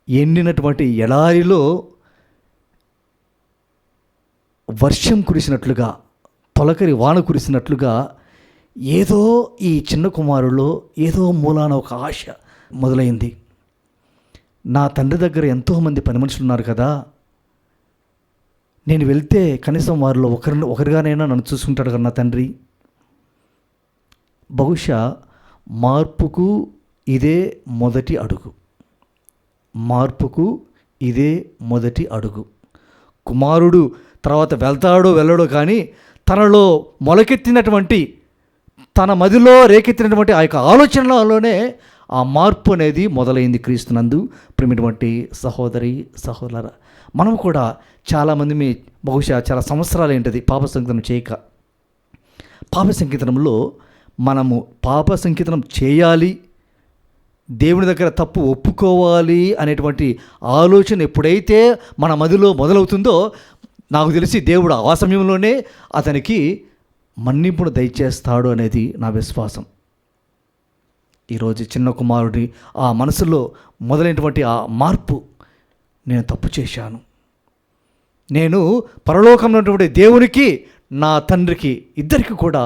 ఎండినటువంటి ఎడారిలో వర్షం కురిసినట్లుగా, తొలకరి వాన కురిసినట్లుగా ఏదో ఈ చిన్న కుమారులో ఏదో మూలాన ఒక ఆశ మొదలైంది. నా తండ్రి దగ్గర ఎంతోమంది పని మనుషులు ఉన్నారు కదా, నేను వెళ్తే కనీసం వారిలో ఒకరిగానైనా నన్ను చూసుకుంటాడు కదా నా తండ్రి. బహుశా మార్పుకు ఇదే మొదటి అడుగు. మార్పుకు ఇదే మొదటి అడుగు. కుమారుడు తర్వాత వెళ్తాడో వెళ్ళడో కానీ తనలో మొలకెత్తినటువంటి, తన మదిలో రేకెత్తినటువంటి ఆ యొక్క ఆలోచనలోనే ఆ మార్పు అనేది మొదలైంది క్రీస్తునందు. ప్రియమైనటువంటి సహోదరి సహోదర, మనం కూడా చాలామంది బహుశా చాలా సంవత్సరాలు ఏంటది పాప సంకీర్తనం చేయక. పాప సంకీర్తనంలో మనము పాప సంకీర్తనం చేయాలి, దేవుని దగ్గర తప్పు ఒప్పుకోవాలి అనేటువంటి ఆలోచన ఎప్పుడైతే మన మదిలో మొదలవుతుందో నాకు తెలిసి దేవుడు ఆ సమయంలోనే అతనికి మన్నింపును దయచేస్తాడు అనేది నా విశ్వాసం. ఈరోజు చిన్న కుమారుడి ఆ మనసులో మొదలైనటువంటి ఆ మార్పు, నేను తప్పు చేశాను, నేను పరలోకంలో ఉన్నటువంటి దేవునికి నా తండ్రికి ఇద్దరికి కూడా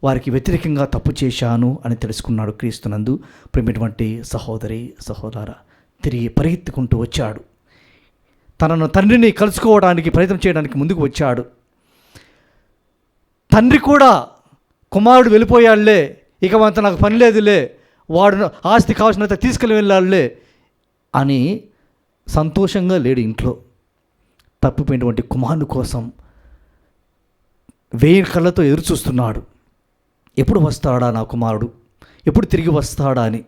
వారికి వ్యతిరేకంగా తప్పు చేశాను అని తెలుసుకున్నాడు క్రీస్తునందు. ప్రియమైనటువంటి సహోదరి సహోదర, తిరిగి పరిగెత్తుకుంటూ వచ్చాడు. తనను తండ్రిని కలుసుకోవడానికి ప్రయత్నం చేయడానికి ముందుకు వచ్చాడు. తండ్రి కూడా కుమారుడు వెళ్ళిపోయాడులే, ఇక అంత నాకు పని లేదులే, వాడు ఆస్తి కావాల్సినంత తీసుకెళ్ళి వెళ్ళాడులే అని సంతోషంగా లేడు ఇంట్లో. తప్పిపోయినటువంటి కుమారుని కోసం 1000 కళ్ళతో ఎదురు చూస్తున్నాడు. ఎప్పుడు వస్తాడా నా కుమారుడు, ఎప్పుడు తిరిగి వస్తాడా అని.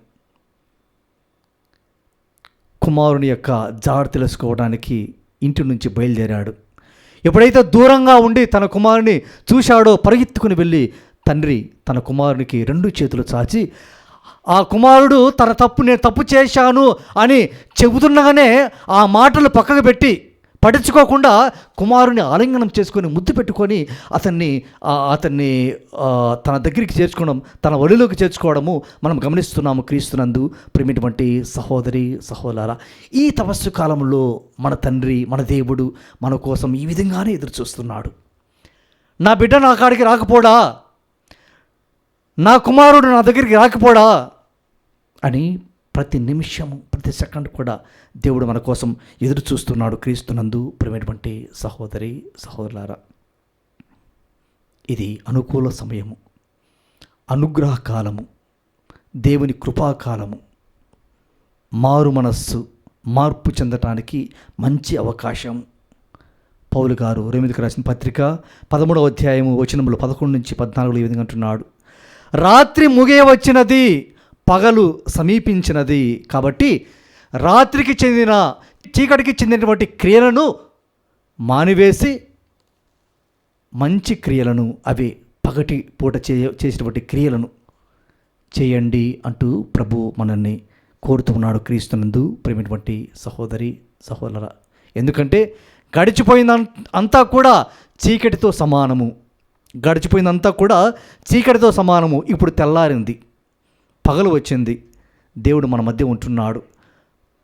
కుమారుని యొక్క జాడ తెలుసుకోవడానికి ఇంటి నుంచి బయలుదేరాడు. ఎప్పుడైతే దూరంగా ఉండి తన కుమారుని చూశాడో పరిగెత్తుకుని వెళ్ళి తండ్రి తన కుమారునికి 2 చేతులు చాచి, ఆ కుమారుడు తన తప్పు, నేను తప్పు చేశాను అని చెబుతుండగానే ఆ మాటలు పక్కకు పెట్టి పట్టించుకోకుండా కుమారుని ఆలింగనం చేసుకొని ముద్దు పెట్టుకొని అతన్ని తన దగ్గరికి చేర్చుకోవడం, తన ఒడిలోకి చేర్చుకోవడము మనం గమనిస్తున్నాము క్రీస్తునందు. ప్రియమైనటువంటి సహోదరి సహోదరా, ఈ తపస్సు కాలంలో మన తండ్రి, మన దేవుడు మన కోసం ఈ విధంగానే ఎదురు చూస్తున్నాడు. నా బిడ్డ నా కాడికి రాకపోడా, నా కుమారుడు నా దగ్గరికి రాకపోడా అని ప్రతి నిమిషము, ప్రతి సెకండ్ కూడా దేవుడు మన కోసం ఎదురు చూస్తున్నాడు క్రీస్తునందు. ప్రియమైనటువంటి సహోదరి సహోదరులారా, ఇది అనుకూల సమయము, అనుగ్రహ కాలము, దేవుని కృపాకాలము. మారు మనస్సు, మార్పు చెందటానికి మంచి అవకాశం. పౌలు గారు రోమీయులకు రాసిన పత్రిక 13వ అధ్యాయము వచనములు 11 నుంచి 14 ఈ విధంగా అంటున్నాడు, రాత్రి ముగియ వచ్చినది, పగలు సమీపించినది, కాబట్టి రాత్రికి చెందిన, చీకటికి చెందినటువంటి క్రియలను మానివేసి మంచి క్రియలను, అవి పగటి పూట చేసినటువంటి క్రియలను చేయండి అంటూ ప్రభు మనల్ని కోరుతున్నాడు క్రీస్తునందు. ప్రేమైనటువంటి సహోదరి సహోదర, ఎందుకంటే గడిచిపోయిందంతా కూడా చీకటితో సమానము, గడిచిపోయిందంతా కూడా చీకటితో సమానము. ఇప్పుడు తెల్లారింది, పగలు వచ్చింది, దేవుడు మన మధ్య ఉంటున్నాడు,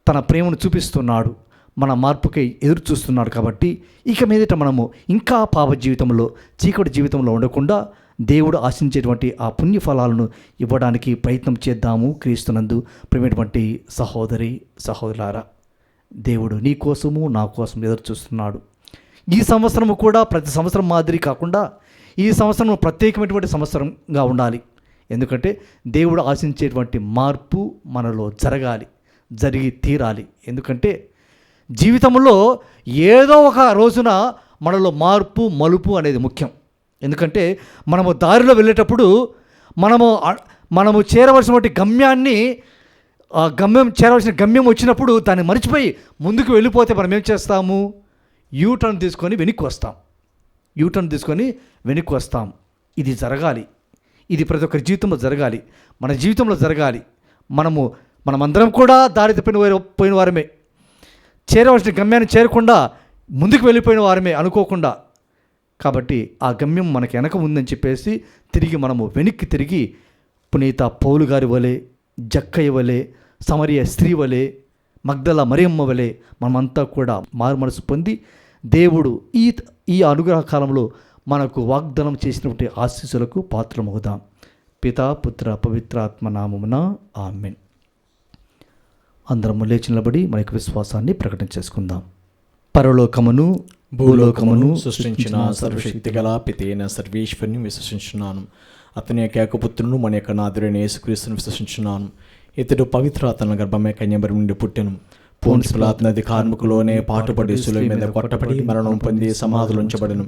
తన ప్రేమను చూపిస్తున్నాడు, మన మార్పుకై ఎదురు చూస్తున్నాడు. కాబట్టి ఇక మీదట మనము ఇంకా పాప జీవితంలో, చీకటి జీవితంలో ఉండకుండా దేవుడు ఆశించేటువంటి ఆ పుణ్య ఫలాలను ఇవ్వడానికి ప్రయత్నం చేద్దాము క్రీస్తునందు. ప్రియమైనటువంటి సహోదరి సహోదరులారా, దేవుడు నీ కోసము నా కోసం ఎదురు చూస్తున్నాడు. ఈ సంవత్సరము కూడా ప్రతి సంవత్సరం మాదిరి కాకుండా ఈ సంవత్సరం ప్రత్యేకమైనటువంటి సంవత్సరంగా ఉండాలి. ఎందుకంటే దేవుడు ఆశించేటువంటి మార్పు మనలో జరగాలి, జరిగి తీరాలి. ఎందుకంటే జీవితంలో ఏదో ఒక రోజున మనలో మార్పు మలుపు అనేది ముఖ్యం. ఎందుకంటే మనము దారిలో వెళ్ళేటప్పుడు మనము చేరవలసినటువంటి గమ్యాన్ని, చేరవలసిన గమ్యం వచ్చినప్పుడు దాన్ని మర్చిపోయి ముందుకు వెళ్ళిపోతే మనం ఏం చేస్తాము? యూటర్న్ తీసుకొని వెనక్కి వస్తాం. ఇది జరగాలి, ఇది ప్రతి ఒక్కరి జీవితంలో జరగాలి, మన జీవితంలో జరగాలి. మనమందరం కూడా దారి తప్పిపోయిన వారమే, చేరవలసిన గమ్యాన్ని చేరకుండా ముందుకు వెళ్ళిపోయిన వారమే అనుకోకుండా. కాబట్టి ఆ గమ్యం మనకి వెనక ఉందని చెప్పేసి మనము వెనక్కి తిరిగి పునీత పౌలు గారి వలె, జక్కయ్య వలె, సమరయ స్త్రీ వలె, మగ్దల మరియమ్మ వలె మనమంతా కూడా మారు మనసు పొంది దేవుడు ఈ అనుగ్రహ కాలంలో మనకు వాగ్దానం చేసినటువంటి ఆశీస్సులకు పాత్రమవుదాం. పితా పుత్ర పవిత్రాత్మ నామమున ఆమేన్. అందరం లేచి నిలబడి మన యొక్క విశ్వాసాన్ని ప్రకటన చేసుకుందాం. పరలోకమును భూలోకమును సృష్టించిన సర్వశక్తి గల పితైన సర్వేశ్వరుని విశ్వసించున్నాను. అతని యొక్క ఏకపుత్రును మన యొక్క నాథుడైన యేసుక్రీస్తును విశ్వసించున్నాను. ఇతడు పవిత్రాత్మ గర్భమే కన్యమరి నుండి పుట్టెను. పోన్స్ పిలాతు నది కార్మికులోనే పాటుపడి శిలువ మీద కొట్టబడి మరణం పొంది సమాధులు ఉంచబడెను.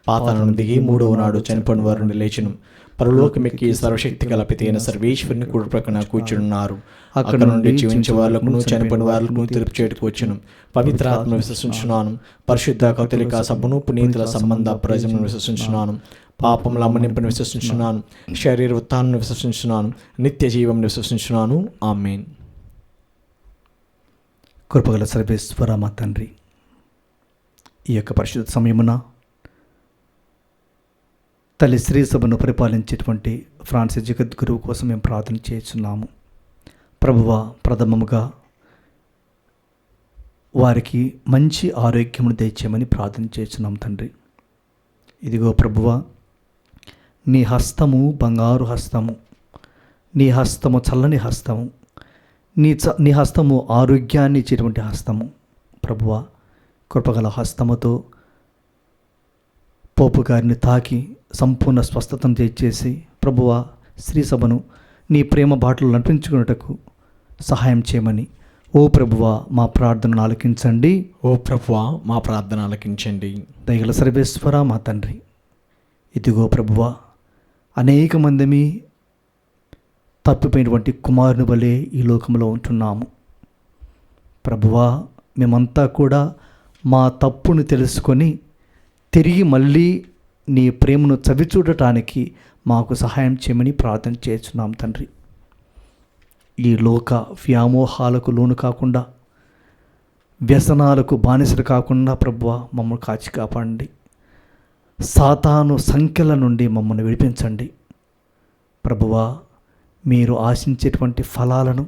పాతాళం దిగి 3వ నాడు చనిపోయిన వారి నుండి లేచెను. పరలోకమెక్కి సర్వశక్తి గల పితైన సర్వేశ్వరుని కుడి ప్రక్కన కూర్చున్నారు. అక్కడ నుండి జీవించే వాళ్ళకును చనిపోయిన వాళ్ళకును తీర్పు చేయటకు వచ్చెను. పవిత్రాత్మ విశ్వసించున్నాను. పరిశుద్ధ కౌతలిక సభను పునీతుల సంబంధ ప్రజలను విశ్వసించున్నాను. పాపముల అమ్మనింపును విశ్వసించున్నాను. శరీర ఉత్థానం విశ్వసించున్నాను. నిత్య జీవం విశ్వసించున్నాను. ఆమేన్. కృపగల సర్వేశ్వర మా తండ్రి, ఈ యొక్క పరిశుద్ధ సమయమున తల్లి శ్రీ సభను పరిపాలించేటువంటి ఫ్రాన్సిస్ జగద్గురువు కోసం మేము ప్రార్థన చేస్తున్నాము. ప్రభువా, ప్రథమముగా వారికి మంచి ఆరోగ్యమును దయచేయమని ప్రార్థన చేస్తున్నాం తండ్రి. ఇదిగో ప్రభువా, నీ హస్తము బంగారు హస్తము, నీ హస్తము చల్లని హస్తము, నీ హస్తము ఆరోగ్యాన్ని ఇచ్చేటువంటి హస్తము. ప్రభువా, కృపగల హస్తముతో పోపు గారిని తాకి సంపూర్ణ స్వస్థతను తెచ్చేసి ప్రభువా శ్రీ సభను నీ ప్రేమ బాటలు నడిపించుకున్నటకు సహాయం చేయమని ఓ ప్రభువా మా ప్రార్థనను ఆలకించండి. ఓ ప్రభువా మా ప్రార్థన ఆలకించండి. దయగల సర్వేశ్వర మా తండ్రి, ఇదిగో ప్రభువా అనేక మందిమి తప్పిపోయినటువంటి కుమారుని వలె ఈ లోకంలో ఉంటున్నాము. ప్రభువా, మేమంతా కూడా మా తప్పును తెలుసుకొని తిరిగి మళ్ళీ నీ ప్రేమను చవిచూడటానికి మాకు సహాయం చేయమని ప్రార్థన చేస్తున్నాం తండ్రి. ఈ లోక వ్యామోహాలకు లోను కాకుండా, వ్యసనాలకు బానిసలు కాకుండా ప్రభువా మమ్మల్ని కాచి కాపాడండి. సాతాను సంఖ్యల నుండి మమ్మల్ని విడిపించండి. ప్రభువా, మీరు ఆశించేటువంటి ఫలాలను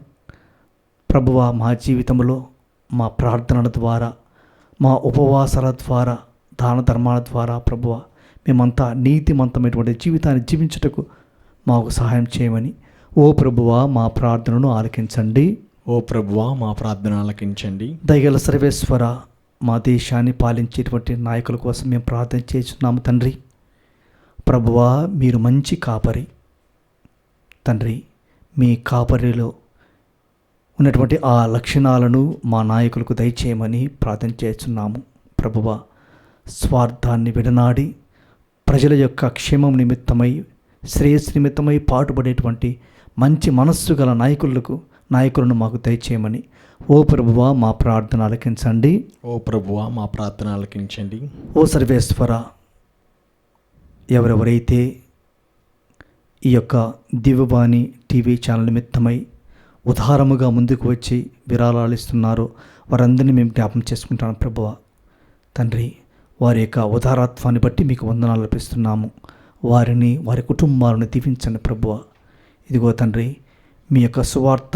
ప్రభువా మా జీవితంలో మా ప్రార్థనల ద్వారా, మా ఉపవాసాల ద్వారా, దాన ధర్మాల ద్వారా ప్రభువా మేమంతా నీతిమంతమైనటువంటి జీవితాన్ని జీవించుటకు మాకు సహాయం చేయమని ఓ ప్రభువా మా ప్రార్థనను ఆలకించండి. ఓ ప్రభువా మా ప్రార్థన ఆలకించండి. దయగల సర్వేశ్వర, మా దేశాన్ని పాలించేటువంటి నాయకుల కోసం మేము ప్రార్థన చేస్తున్నాము తండ్రి. ప్రభువా, మీరు మంచి కాపరి తండ్రి. మీ కాపరిలో ఉన్నటువంటి ఆ లక్షణాలను మా నాయకులకు దయచేయమని ప్రార్థన చేస్తున్నాము. ప్రభువా, స్వార్థాన్ని విడనాడి ప్రజల యొక్క క్షేమం నిమిత్తమై, శ్రేయస్సు నిమిత్తమై పాటుపడేటువంటి మంచి మనస్సు గల నాయకులను మాకు దయచేయమని ఓ ప్రభువా మా ప్రార్థన ఆలకించండి. ఓ ప్రభువా మా ప్రార్థన ఆలకించండి. ఓ సర్వేశ్వర, ఎవరెవరైతే ఈ యొక్క దివ్యవాణి టీవీ ఛానల్ నిమిత్తమై ఉదారముగా ముందుకు వచ్చి విరాళాలు ఇస్తున్నారో వారందరినీ మేము జ్ఞాపకం చేసుకుంటాను ప్రభువా. తండ్రి, వారి యొక్క ఉదారత్వాన్ని బట్టి మీకు వందనాలు అర్పిస్తున్నాము. వారిని, వారి కుటుంబాలను దీవించండి ప్రభువా. ఇదిగో తండ్రి, మీ యొక్క సువార్త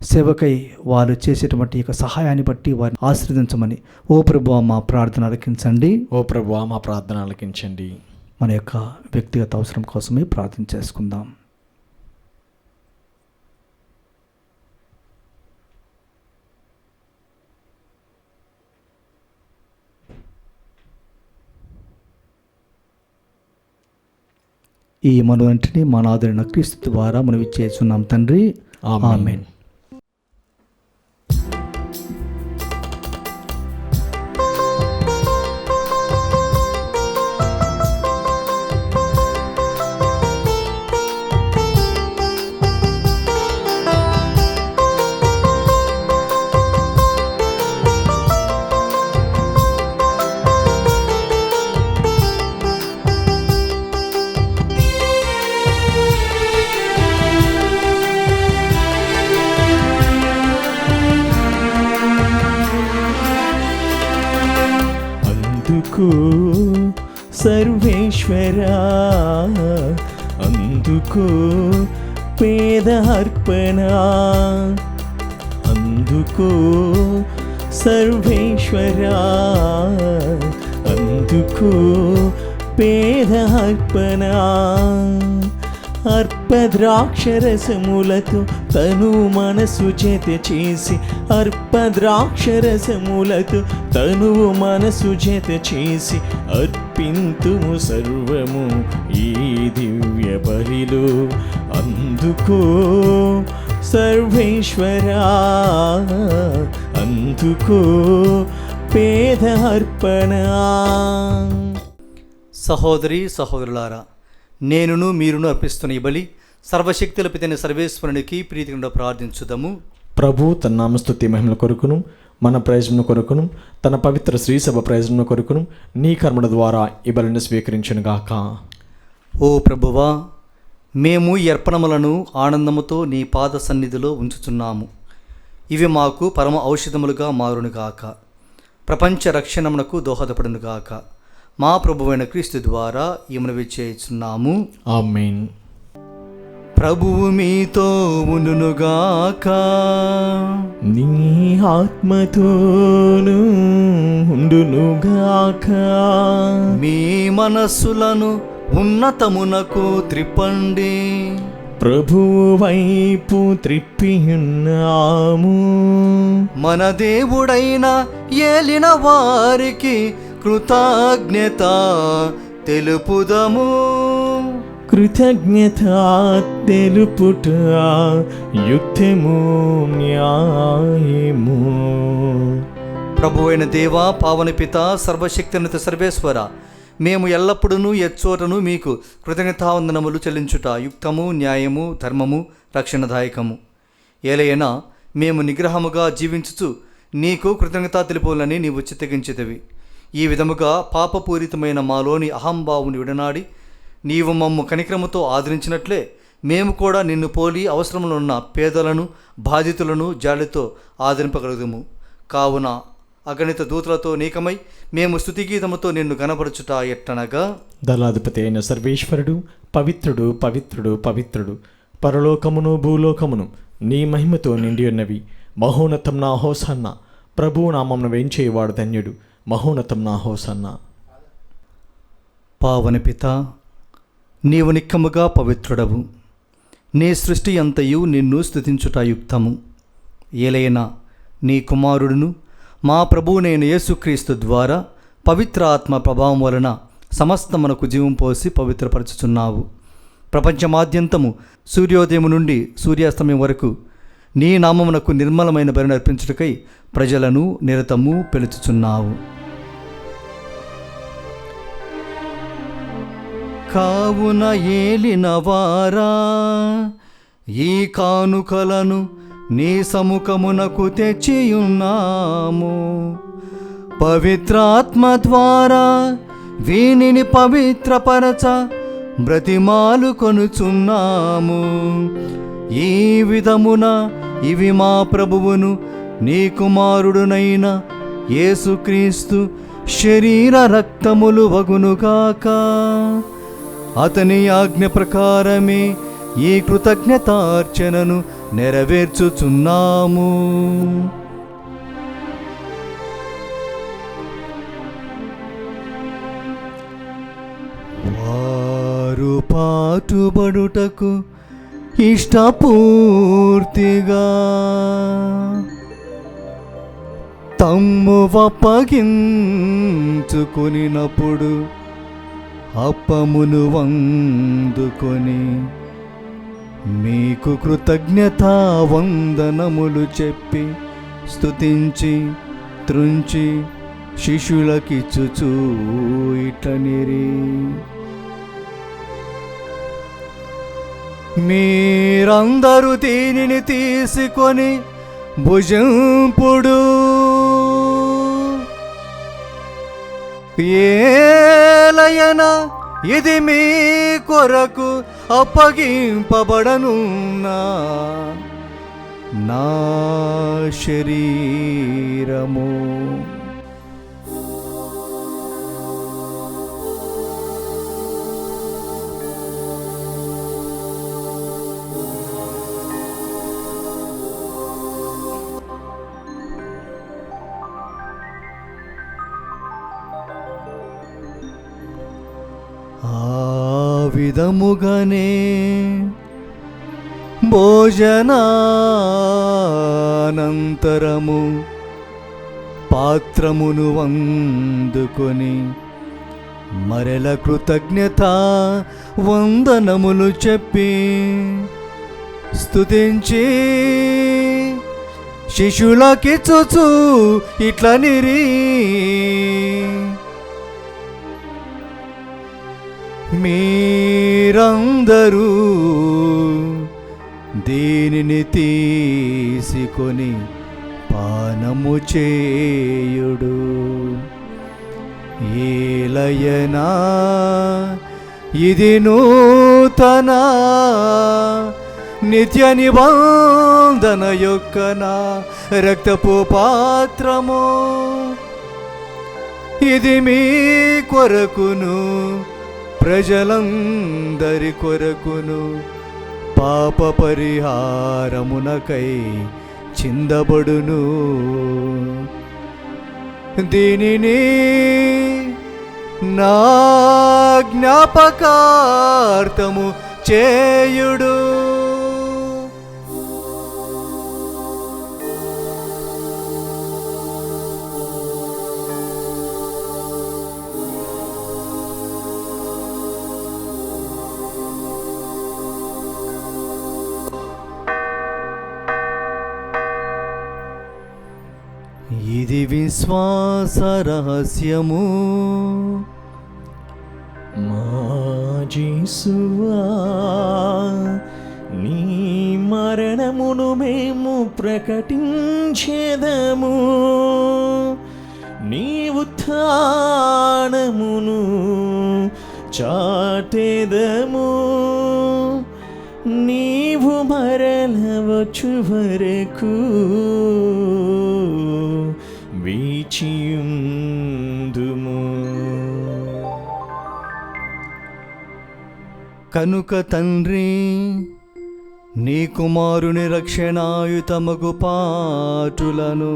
సేవకై వారు చేసేటువంటి యొక్క సహాయాన్ని బట్టి వారిని ఆశీర్వదించమని ఓ ప్రభువా మా ప్రార్థన ఆలకించండి. ఓ ప్రభువా మా ప్రార్థన ఆలకించండి. మన యొక్క వ్యక్తిగత అవసరం కోసమే ప్రార్థన చేసుకుందాం. ఈ మనవంటిని మన ఆదరణ క్రీస్తు ద్వారా మనం ఇచ్చేస్తున్నాం తండ్రి. ఆమేన్. సర్వేశ్వరా, అందుకో పేద అర్పణ, అందుకో సర్వేశ్వరా, అందుకో పేద అర్పణ. అర్పద్రాక్షరసములతో తను మనసు జత చేసి, అర్పద్రాక్షరసములతో తను మనసు జత చేసి, అర్పింతుము సర్వము ఈ దివ్య బలిలో. అందుకో సర్వేశ్వరా అందుకో పేద అర్పణ. సహోదరి సహోదరులారా, నేనును మీరును అర్పిస్తున్న ఈ బలి సర్వశక్తుల పితైన సర్వేశ్వరునికి ప్రీతిగా ప్రార్థించుదాము. ప్రభు తన నామస్తుతి మహిమల కొరకును మన ప్రయోజనం కొరకును తన పవిత్ర శ్రీసభ ప్రయోజనం కొరకును నీ కర్మల ద్వారా ఈ బలిని స్వీకరించునుగాక. ఓ ప్రభువా, మేము ఈ అర్పణములను ఆనందముతో నీ పాద సన్నిధిలో ఉంచుచున్నాము. ఇవి మాకు పరమ ఔషధములుగా మారునుగాక, ప్రపంచ రక్షణమునకు దోహదపడునుగాక. మా ప్రభువైన క్రీస్తు ద్వారా ఈమెను చేయుచున్నాము. ఆమేన్. ప్రభువు మీతో ఉండునుగాక. నీ ఆత్మతోను ఉండునుగాక. మీ మనస్సులను ఉన్నతమునకు త్రిప్పండి. ప్రభువు వైపు త్రిప్పియున్నాము. మన దేవుడైన ఏలిన వారికి కృతజ్ఞత తెలుపుదము. కృతజ్ఞత తెలుపుట యుక్తము న్యాయము. ప్రభువైన దేవా, పావన పిత, సర్వశక్తినిత సర్వేశ్వర, మేము ఎల్లప్పుడూ ఎచ్చోటను మీకు కృతజ్ఞతావందనములు చెల్లించుట యుక్తము, న్యాయము, ధర్మము, రక్షణదాయకము. ఏలైనా మేము నిగ్రహముగా జీవించుచు నీకు కృతజ్ఞత తెలుపులని నీవు చిత్తగించితివి. ఈ విధముగా పాపపూరితమైన మాలోని అహంభావుని విడనాడి నీవు మమ్ము కనిక్రమతో ఆదరించినట్లే మేము కూడా నిన్ను పోలి అవసరములో ఉన్న పేదలను, బాధితులను జాలితో ఆదరింపగలుగుము. కావున అగణిత దూతలతో నీకమై మేము స్తుతిగీతముతో నిన్ను గణపరచుట ఎట్టనగా, దళాధిపతి అయిన సర్వేశ్వరుడు పవిత్రుడు పవిత్రుడు పవిత్రుడు, పరలోకమును భూలోకమును నీ మహిమతో నిండి ఉన్నవి. మహోన్నతం నా హోసన్న. ప్రభువు నామమున వేంచేవాడు ధన్యుడు. మహోన్నతం నా హోసన్న. పావన పిత, నీవు నిక్కముగా పవిత్రుడవు. నీ సృష్టి అంతయు నిన్ను స్తుతించుట యుక్తము. ఏలైనా నీ కుమారుడును మా ప్రభువునైన యేసుక్రీస్తు ద్వారా పవిత్ర ఆత్మ ప్రభావం వలన సమస్తమునకు జీవం పోసి పవిత్రపరచుచున్నావు. ప్రపంచమాద్యంతము సూర్యోదయం నుండి సూర్యాస్తమయం వరకు నీ నామమునకు నిర్మలమైన బలిని అర్పించుటకై ప్రజలను నిరతము పిలుచుచున్నావు. కావున ఏలినవారా, ఈ కానుకలను నీ సముఖమునకు తెచ్చియున్నాము. పవిత్రాత్మ ద్వారా వీనిని పవిత్రపరచ బ్రతిమాలు కొనుచున్నాము. ఈ విధమున ఇవి మా ప్రభువును నీ కుమారుడునైన యేసుక్రీస్తు శరీర రక్తములు వగునుగాక. అతని ఆజ్ఞ ప్రకారమే ఈ కృతజ్ఞతార్చనను నెరవేర్చుచున్నాము. వారు పాటుబడుటకు ఇష్టపూర్తిగా తమ్ము అప్పగించుకొనినప్పుడు అప్పమును వందుకొని మీకు కృతజ్ఞతా వందనములు చెప్పి స్తుతించి త్రుంచి శిష్యులకిచ్చుచూ ఇట్లనిరి, మీరందరూ దీనిని తీసుకొని భుజింపుడు. ఏలయన ఇది మీ కొరకు అప్పగింపబడనున్నా నా శరీరము. ఆ విధముగానే భోజనానంతరము పాత్రమును వందుకొని మరల కృతజ్ఞత వందనములు చెప్పి స్తుతించి శిష్యులకిచ్చుచు ఇట్లనిరి, మీరందరూ దీనిని తీసుకొని పానము చేయుడు. ఏలయనా ఇది నూతన నిత్య నిబంధన యొక్క నా రక్తపు పాత్రము. ఇది మీ కొరకును ప్రజలందరి కొరకును పాప పరిహారమునకై చిందబడును. దీనిని నా జ్ఞాపకార్థము చేయుడు. ఇది విశ్వాస రహస్యము. మా యేసువా, నీ మరణమును మేము ప్రకటించేదము, నీ ఉత్థానమును చాటెదము. నీవు మరల వచ్చు వరకు వేచియుందుము. కనుక తండ్రి, నీ కుమారుని రక్షణాయుతమగు పాటులను,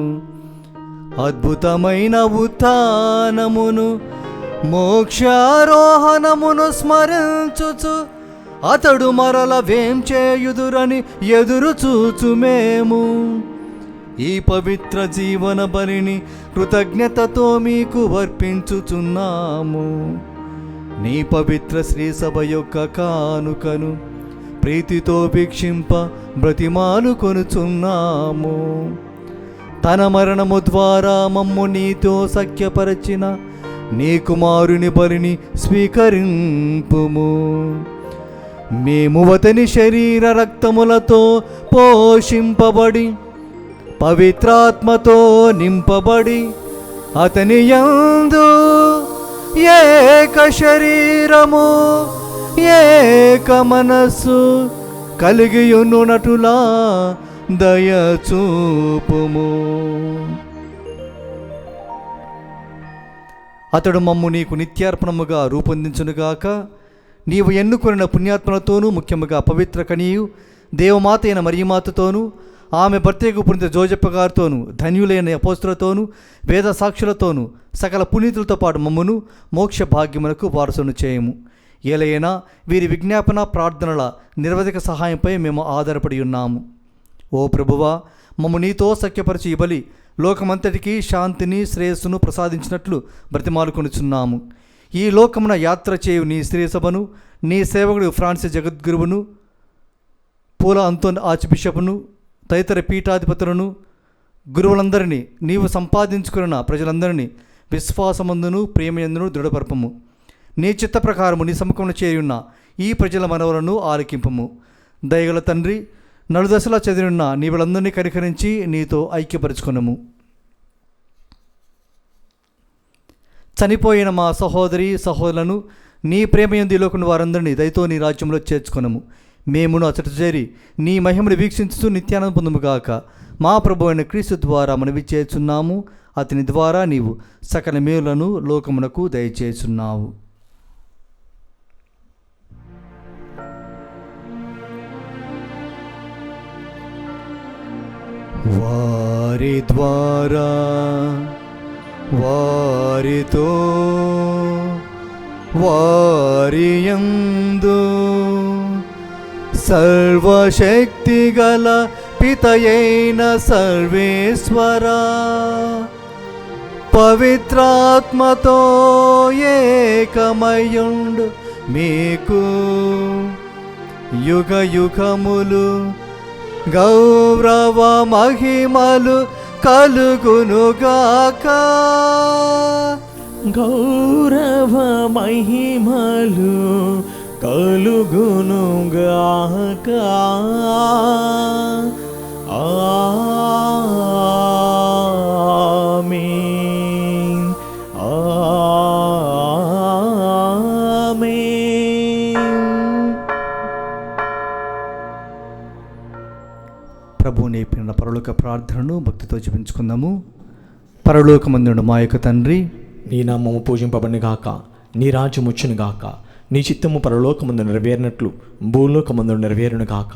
అద్భుతమైన ఉత్థానమును, మోక్షారోహణమును స్మరించుచు అతడు మరల వేం చేయుదురని ఎదురు చూచు మేము ఈ పవిత్ర జీవన బలిని కృతజ్ఞతతో మీకు అర్పించుచున్నాము. నీ పవిత్ర శ్రీ సభ యొక్క కానుకను ప్రీతితో వీక్షింప బ్రతిమాలు కొనుచున్నాము. తన మరణము ద్వారా మమ్ము నీతో సఖ్యపరచిన నీ కుమారుని బలిని స్వీకరింపుము. మేము అతని శరీర రక్తములతో పోషింపబడి పవిత్రాత్మతో నింపబడి అతని యందు ఏక శరీరము ఏక మనస్సు కలిగియున్నట్టులా దయచూపుము. అతడు మమ్ము నీకు నిత్యార్పణముగా రూపొందించునుగాక. నీవు ఎన్నుకొనిన పుణ్యాత్మలతోనూ, ముఖ్యముగా పవిత్ర కనియు దేవమాత అయిన మరియమాతతోనూ, ఆమె భర్తకు పునీత జోజప్ప గారితోనూ, ధన్యులైన అపోస్తులతోనూ, వేద సాక్షులతోనూ, సకల పునీతులతో పాటు మమ్మను మోక్ష భాగ్యమునకు వారసును చేయము. ఏలైనా వీరి విజ్ఞాపన ప్రార్థనల నిరవధిక సహాయంపై మేము ఆధారపడి ఉన్నాము. ఓ ప్రభువా, మమ్ము నీతో సఖ్యపరిచి ఈ బలి లోకమంతటికీ శాంతిని శ్రేయస్సును ప్రసాదించినట్లు బ్రతిమాలుకొనుచున్నాము. ఈ లోకమున యాత్ర చేయు నీ స్త్రీ సభను, నీ సేవకుడు ఫ్రాన్సిస్ జగద్గురువును, పూల అంతోన్ ఆర్చ్ బిషప్ను, తదితర పీఠాధిపతులను, గురువులందరినీ, నీవు సంపాదించుకున్న ప్రజలందరినీ విశ్వాసమందును ప్రేమయందును దృఢపరపము. నీ చిత్త ప్రకారము నీ సముఖంలో చేయున్న ఈ ప్రజల మనవులను ఆలకింపము. దయగల తండ్రి, నలుదశలా చదివిన నీవులందరినీ కనికరించి నీతో ఐక్యపరచుకున్నాము. చనిపోయిన మా సహోదరి సహోదరులను నీ ప్రేమయందు లోకున్న వారందరినీ దయతో నీ రాజ్యంలో చేర్చుకున్నాము. మేమును అచట చేరి నీ మహిమను వీక్షించుతూ నిత్యానంద పొందుముగాక. మా ప్రభు అయిన క్రీస్తు ద్వారా మనవి చేస్తున్నాము. అతని ద్వారా నీవు సకల మేలులను లోకమునకు దయచేస్తున్నావు. వారి ద్వారా, వారితో, వారియందు సర్వశక్తిగల పితయైన సర్వేశ్వరా, పవిత్రాత్మతో ఏకమయుండు మీకు యుగ యుగములు గౌరవ మహిమలు కలుగునుగాక. గౌరవ మహిమలు కలుగునుగాక. ఆమేన్. ఆమేన్. ప్రభువు నేర్పిన పరలోక ప్రార్థనను భక్తితో జపించుకుందాము. పరలోకమందుండు మా యొక్క తండ్రి, నీ నామము పూజింపబడిన గాక, నీ రాజ్యం వచ్చును గాక, నీ చిత్తము పరలోకమందు నెరవేరినట్లు భూలోకమందు నెరవేరును గాక.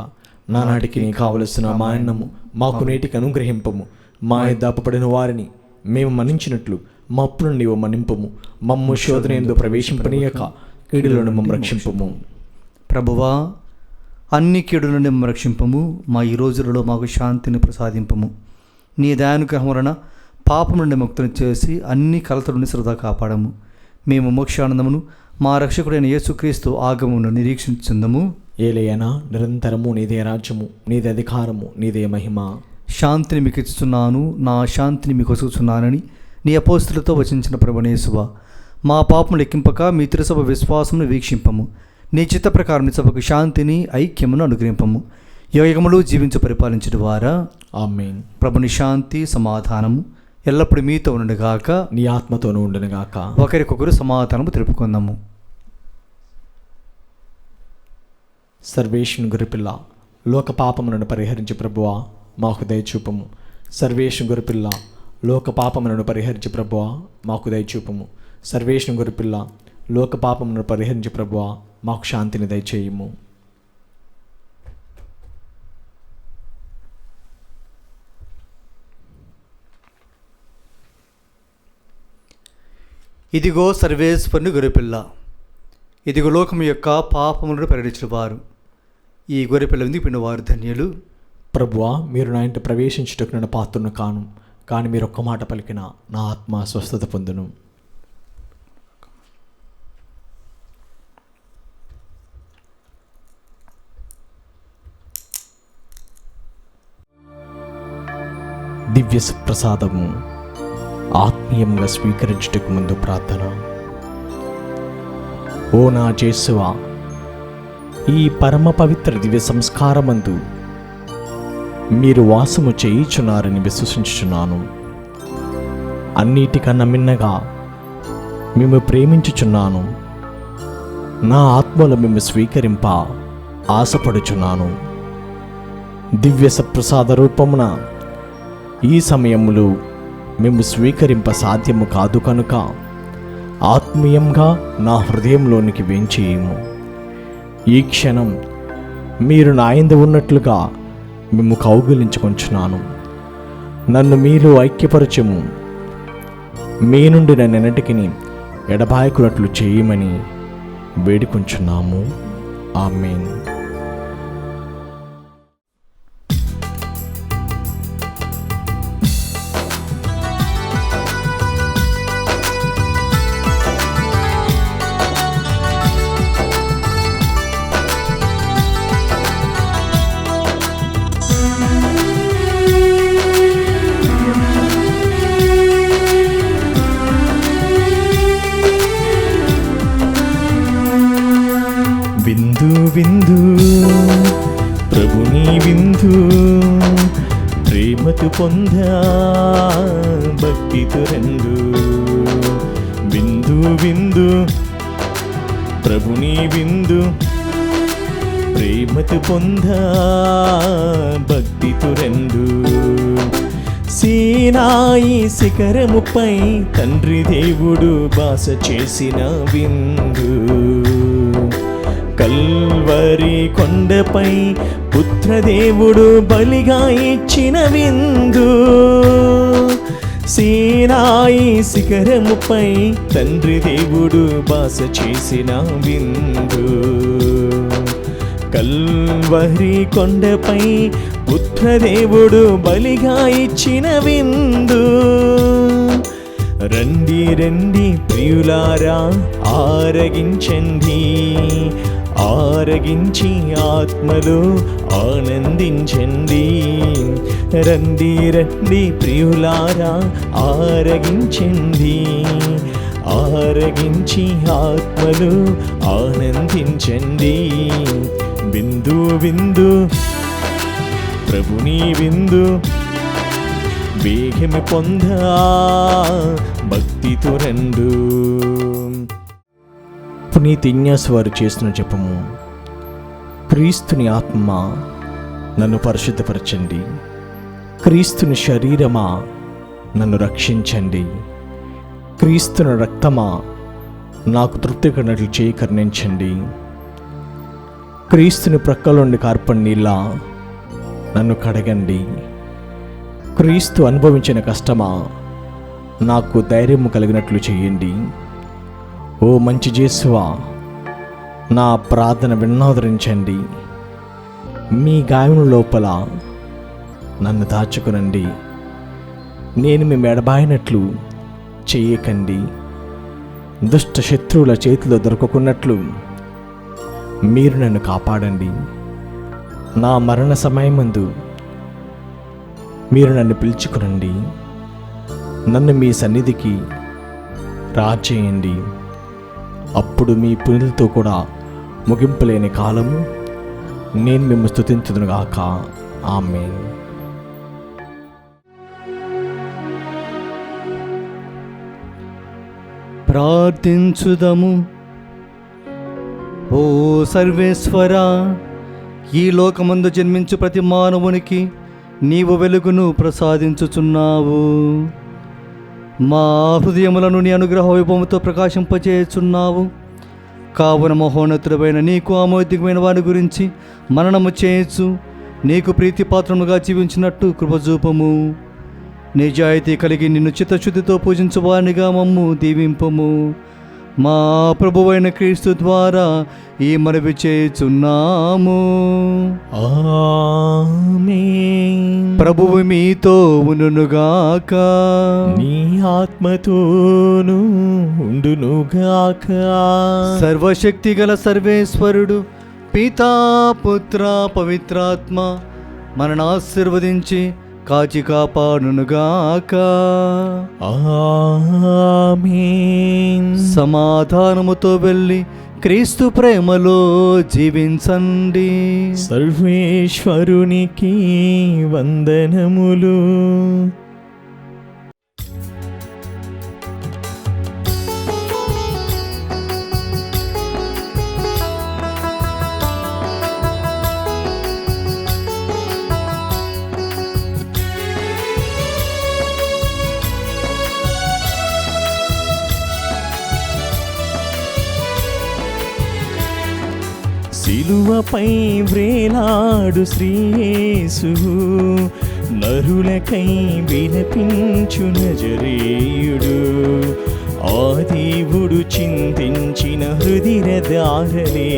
నానాటికి నీ కావలసిన మా అన్నము మాకు నేటికి అనుగ్రహింపము. మా దాపబడిన వారిని మేము మన్నించినట్లు మా అప్పులను నీవు మన్నింపము. మమ్ము శోధన యందు ప్రవేశింపనీయక కీడులను మమ్ము రక్షింపము. ప్రభువా, అన్ని కీడుల నుండి మమ్ము రక్షింపము. మా ఈ రోజులలో మాకు శాంతిని ప్రసాదింపము. నీ దయానుగ్రహం వలన పాపం నుండి ముక్తిని చేసి అన్ని కలతల నుండి శ్రద్ధ కాపాడము. మేము మోక్షానందమును మా రక్షకుడైన యేసుక్రీస్తు ఆగమును నిరీక్షించుందము. ఏలయనా నిరంతరము నీదే రాజ్యము, నీదే అధికారము, నీదే మహిమ. శాంతిని మీకు ఇస్తున్నాను, నా శాంతిని మీకు వసుకుతున్నానని నీ అపోస్తులతో వచించిన ప్రభువైన యేసువా, మా పాపం లెక్కింపక మీ తిరుసభ విశ్వాసమును వీక్షింపము. నీ చిత్త ప్రకారం నీ సభకు శాంతిని ఐక్యమును అనుగ్రహింపము. యుగములు జీవించి పరిపాలించడం ద్వారా ఆమేన్. ప్రభుని శాంతి సమాధానము ఎల్లప్పుడూ మీతో ఉండుగాక. నీ ఆత్మతోనూ ఉండునుగాక. ఒకరికొకరు సమాధానము తెలుపుకుందాము. సర్వేశ్వరుని గొర్రెపిల్ల, లోక పాపములను పరిహరించి ప్రభువా మాకు దయచూపము. సర్వేశ్వరుని గొర్రెపిల్ల, లోక పాపములను పరిహరించి ప్రభువా మాకు దయచూపము. సర్వేశ్వరుని గొర్రెపిల్ల, లోక పాపములను పరిహరించి ప్రభువా మాకు శాంతిని దయచేయము. ఇదిగో సర్వేశ్వరుని గొర్రెపిల్ల, ఇదిగో లోకము యొక్క పాపములను పరిహరించిన వారు. ఈ గొర్రెపిల్ల ఉంది పిండివారు ధన్యులు. ప్రభువా, మీరు నా ఇంట ప్రవేశించుటకు నేను పాత్రను కాను, కానీ మీరు ఒక్క మాట పలికిన నా ఆత్మ స్వస్థత పొందును. దివ్య ప్రసాదము ఆత్మీయంగా స్వీకరించుటకు ముందు ప్రార్థన. ఓ నా యేసువా, ఈ పరమ పవిత్ర దివ్య సంస్కారమందు మీరు వాసము చేయుచున్నారని విశ్వసించుచున్నాను. అన్నిటికన్నా మిన్నగా మేము ప్రేమించుచున్నాను. నా ఆత్మలో మేము స్వీకరింప ఆశపడుచున్నాను. దివ్య సప్రసాద రూపమున ఈ సమయములో మేము స్వీకరింప సాధ్యము కాదు కనుక ఆత్మీయంగా నా హృదయంలోనికి వేంచేయము. ఈ క్షణం మీరు నా యందు ఉన్నట్లుగా మేము కౌగిలించుకొంచున్నాను. నన్ను మీరు ఐక్యపరచము. మీ నుండి నన్నెన్నటికి ఎడబాయకున్నట్లు చేయమని వేడుకొంచున్నాము. ఆమేన్. విందు విందు ప్రభుని విందు, ప్రేమతో పొందా భక్తితో రెండు. విందు విందు ప్రభుని విందు, ప్రేమతో పొందా భక్తితో రెండు. సీనాయి శిఖరముపై తండ్రి దేవుడు బాస చేసిన విందు, కల్వరి కొండపై పుత్రదేవుడు బలిగా ఇచ్చిన విందు. సీనాయి శిఖరముపై తండ్రి దేవుడు బాస చేసిన విందు, కల్వరి కొండపై పుత్రదేవుడు బలిగా ఇచ్చిన విందు. రండి రండి ప్రియులారా ఆరగించండి, ఆరగించి ఆత్మలో ఆనందించండి. రండి రండి ప్రియులారా, ఆరగించండి. ఆరగించి ఆత్మలో ఆనందించండి. విందు విందు ప్రభుని విందు, వేగమి పొందా భక్తితో రండు. పునీత్ ఇగ్నాస్ వారు చేస్తున్న జపము. క్రీస్తుని ఆత్మ నన్ను పరిశుద్ధపరచండి, క్రీస్తుని శరీరమా నన్ను రక్షించండి, క్రీస్తుని రక్తమా నాకు తృప్తి కలిగినట్లు చేయి కరుణించండి, క్రీస్తుని ప్రక్కలోండి కార్పడి నీళ్ళ నన్ను కడగండి, క్రీస్తు అనుభవించిన కష్టమా నాకు ధైర్యం కలిగినట్లు చేయండి. ఓ మంచి యేసువా, నా ప్రార్థన విన్నోదరించండి. మీ గాయం లోపల నన్ను దాచుకునండి. నేను మీ మెడబాయినట్లు చేయకండి. దుష్ట శత్రువుల చేతిలో దొరకకున్నట్లు మీరు నన్ను కాపాడండి. నా మరణ సమయమందు మీరు నన్ను పిలుచుకునండి. నన్ను మీ సన్నిధికి రాచేయండి. అప్పుడు మీ పుణ్యులతో కూడా ముగింపులేని కాలము నేను మిమ్మల్ని స్తుతించుదునుగాక. ఆమేన్. ప్రార్థించుదము. ఓ సర్వేశ్వరా, ఈ లోకమందు జన్మించు ప్రతి మానవునికి నీవు వెలుగును ప్రసాదించుచున్నావు. మా హృదయములను నీ అనుగ్రహ వైభవముతో ప్రకాశింపచేయుచున్నావు. కావున మహోన్నతుడైన నీకు ఆమోదికమైన వారి గురించి మననము చేయొచ్చు, నీకు ప్రీతిపాత్రముగా జీవించినట్టు కృపజూపము. నిజాయితీ కలిగి నిన్ను చిత్తశుద్ధితో పూజించువానిగా మమ్ము దీవింపము. మా ప్రభువైన క్రీస్తు ద్వారా ఈ మనవి చేయుచున్నాము. ఆమేన్. ప్రభువు మీతో ఉండునుగాక. నీ ఆత్మతోను ఉండునుగాక. సర్వశక్తి గల సర్వేశ్వరుడు పితా పుత్ర పవిత్రాత్మ మనను ఆశీర్వదించి కాచి కాపాడునుగాక. ఆమేన్. సమాధానముతో వెళ్ళి క్రీస్తు ప్రేమలో జీవించండి. సర్వేశ్వరునికి వందనములు. సిలువపై వ్రేలాడు శ్రీయేసు, నరులకై విలపించు నజరేయుడు. ఆ దేవుడు చింతించిన హృదయధారలే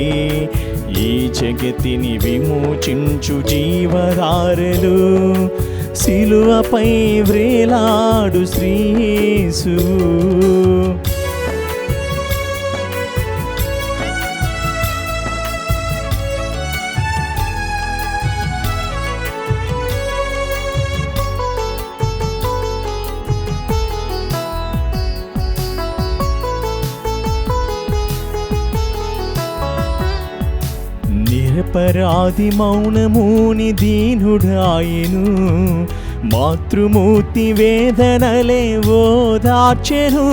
ఈ జగతిని విమోచించు జీవధారలు. సిలువపై వ్రేలాడు శ్రీయేసు. నిరపరాధి మౌనముని దీనుడాయను, మాతృమూర్తి వేదనలే ఓదార్చెను.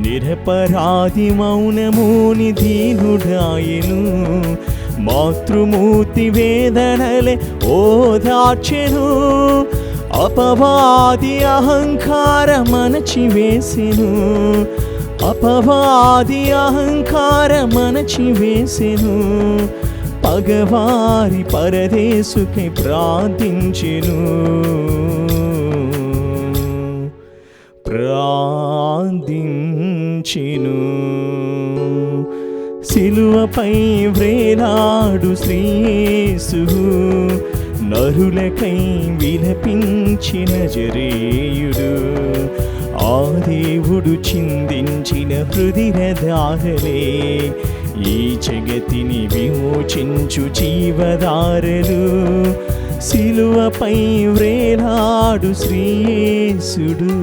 నిరపరాధి మౌనముని దీనుడాయను, మాతృమూర్తి వేదనలే ఓదార్చెను. అపవాది అహంకారమణచివేసెను, అపవాది అహంకారమణచివేసెను. పగవారి పరదేశుకై ప్రార్థించెను, ప్రార్థించెను. సిలువపై వ్రేలాడు శ్రీయేసు, నరులకై విలపించిన నజరేయుడు. ఆ దేవుడు చిందించిన హృదయధారలే ఈ జగతిని విమోచించు జీవధారలు, సిలువపై వ్రేలాడు శ్రీయేసుడు.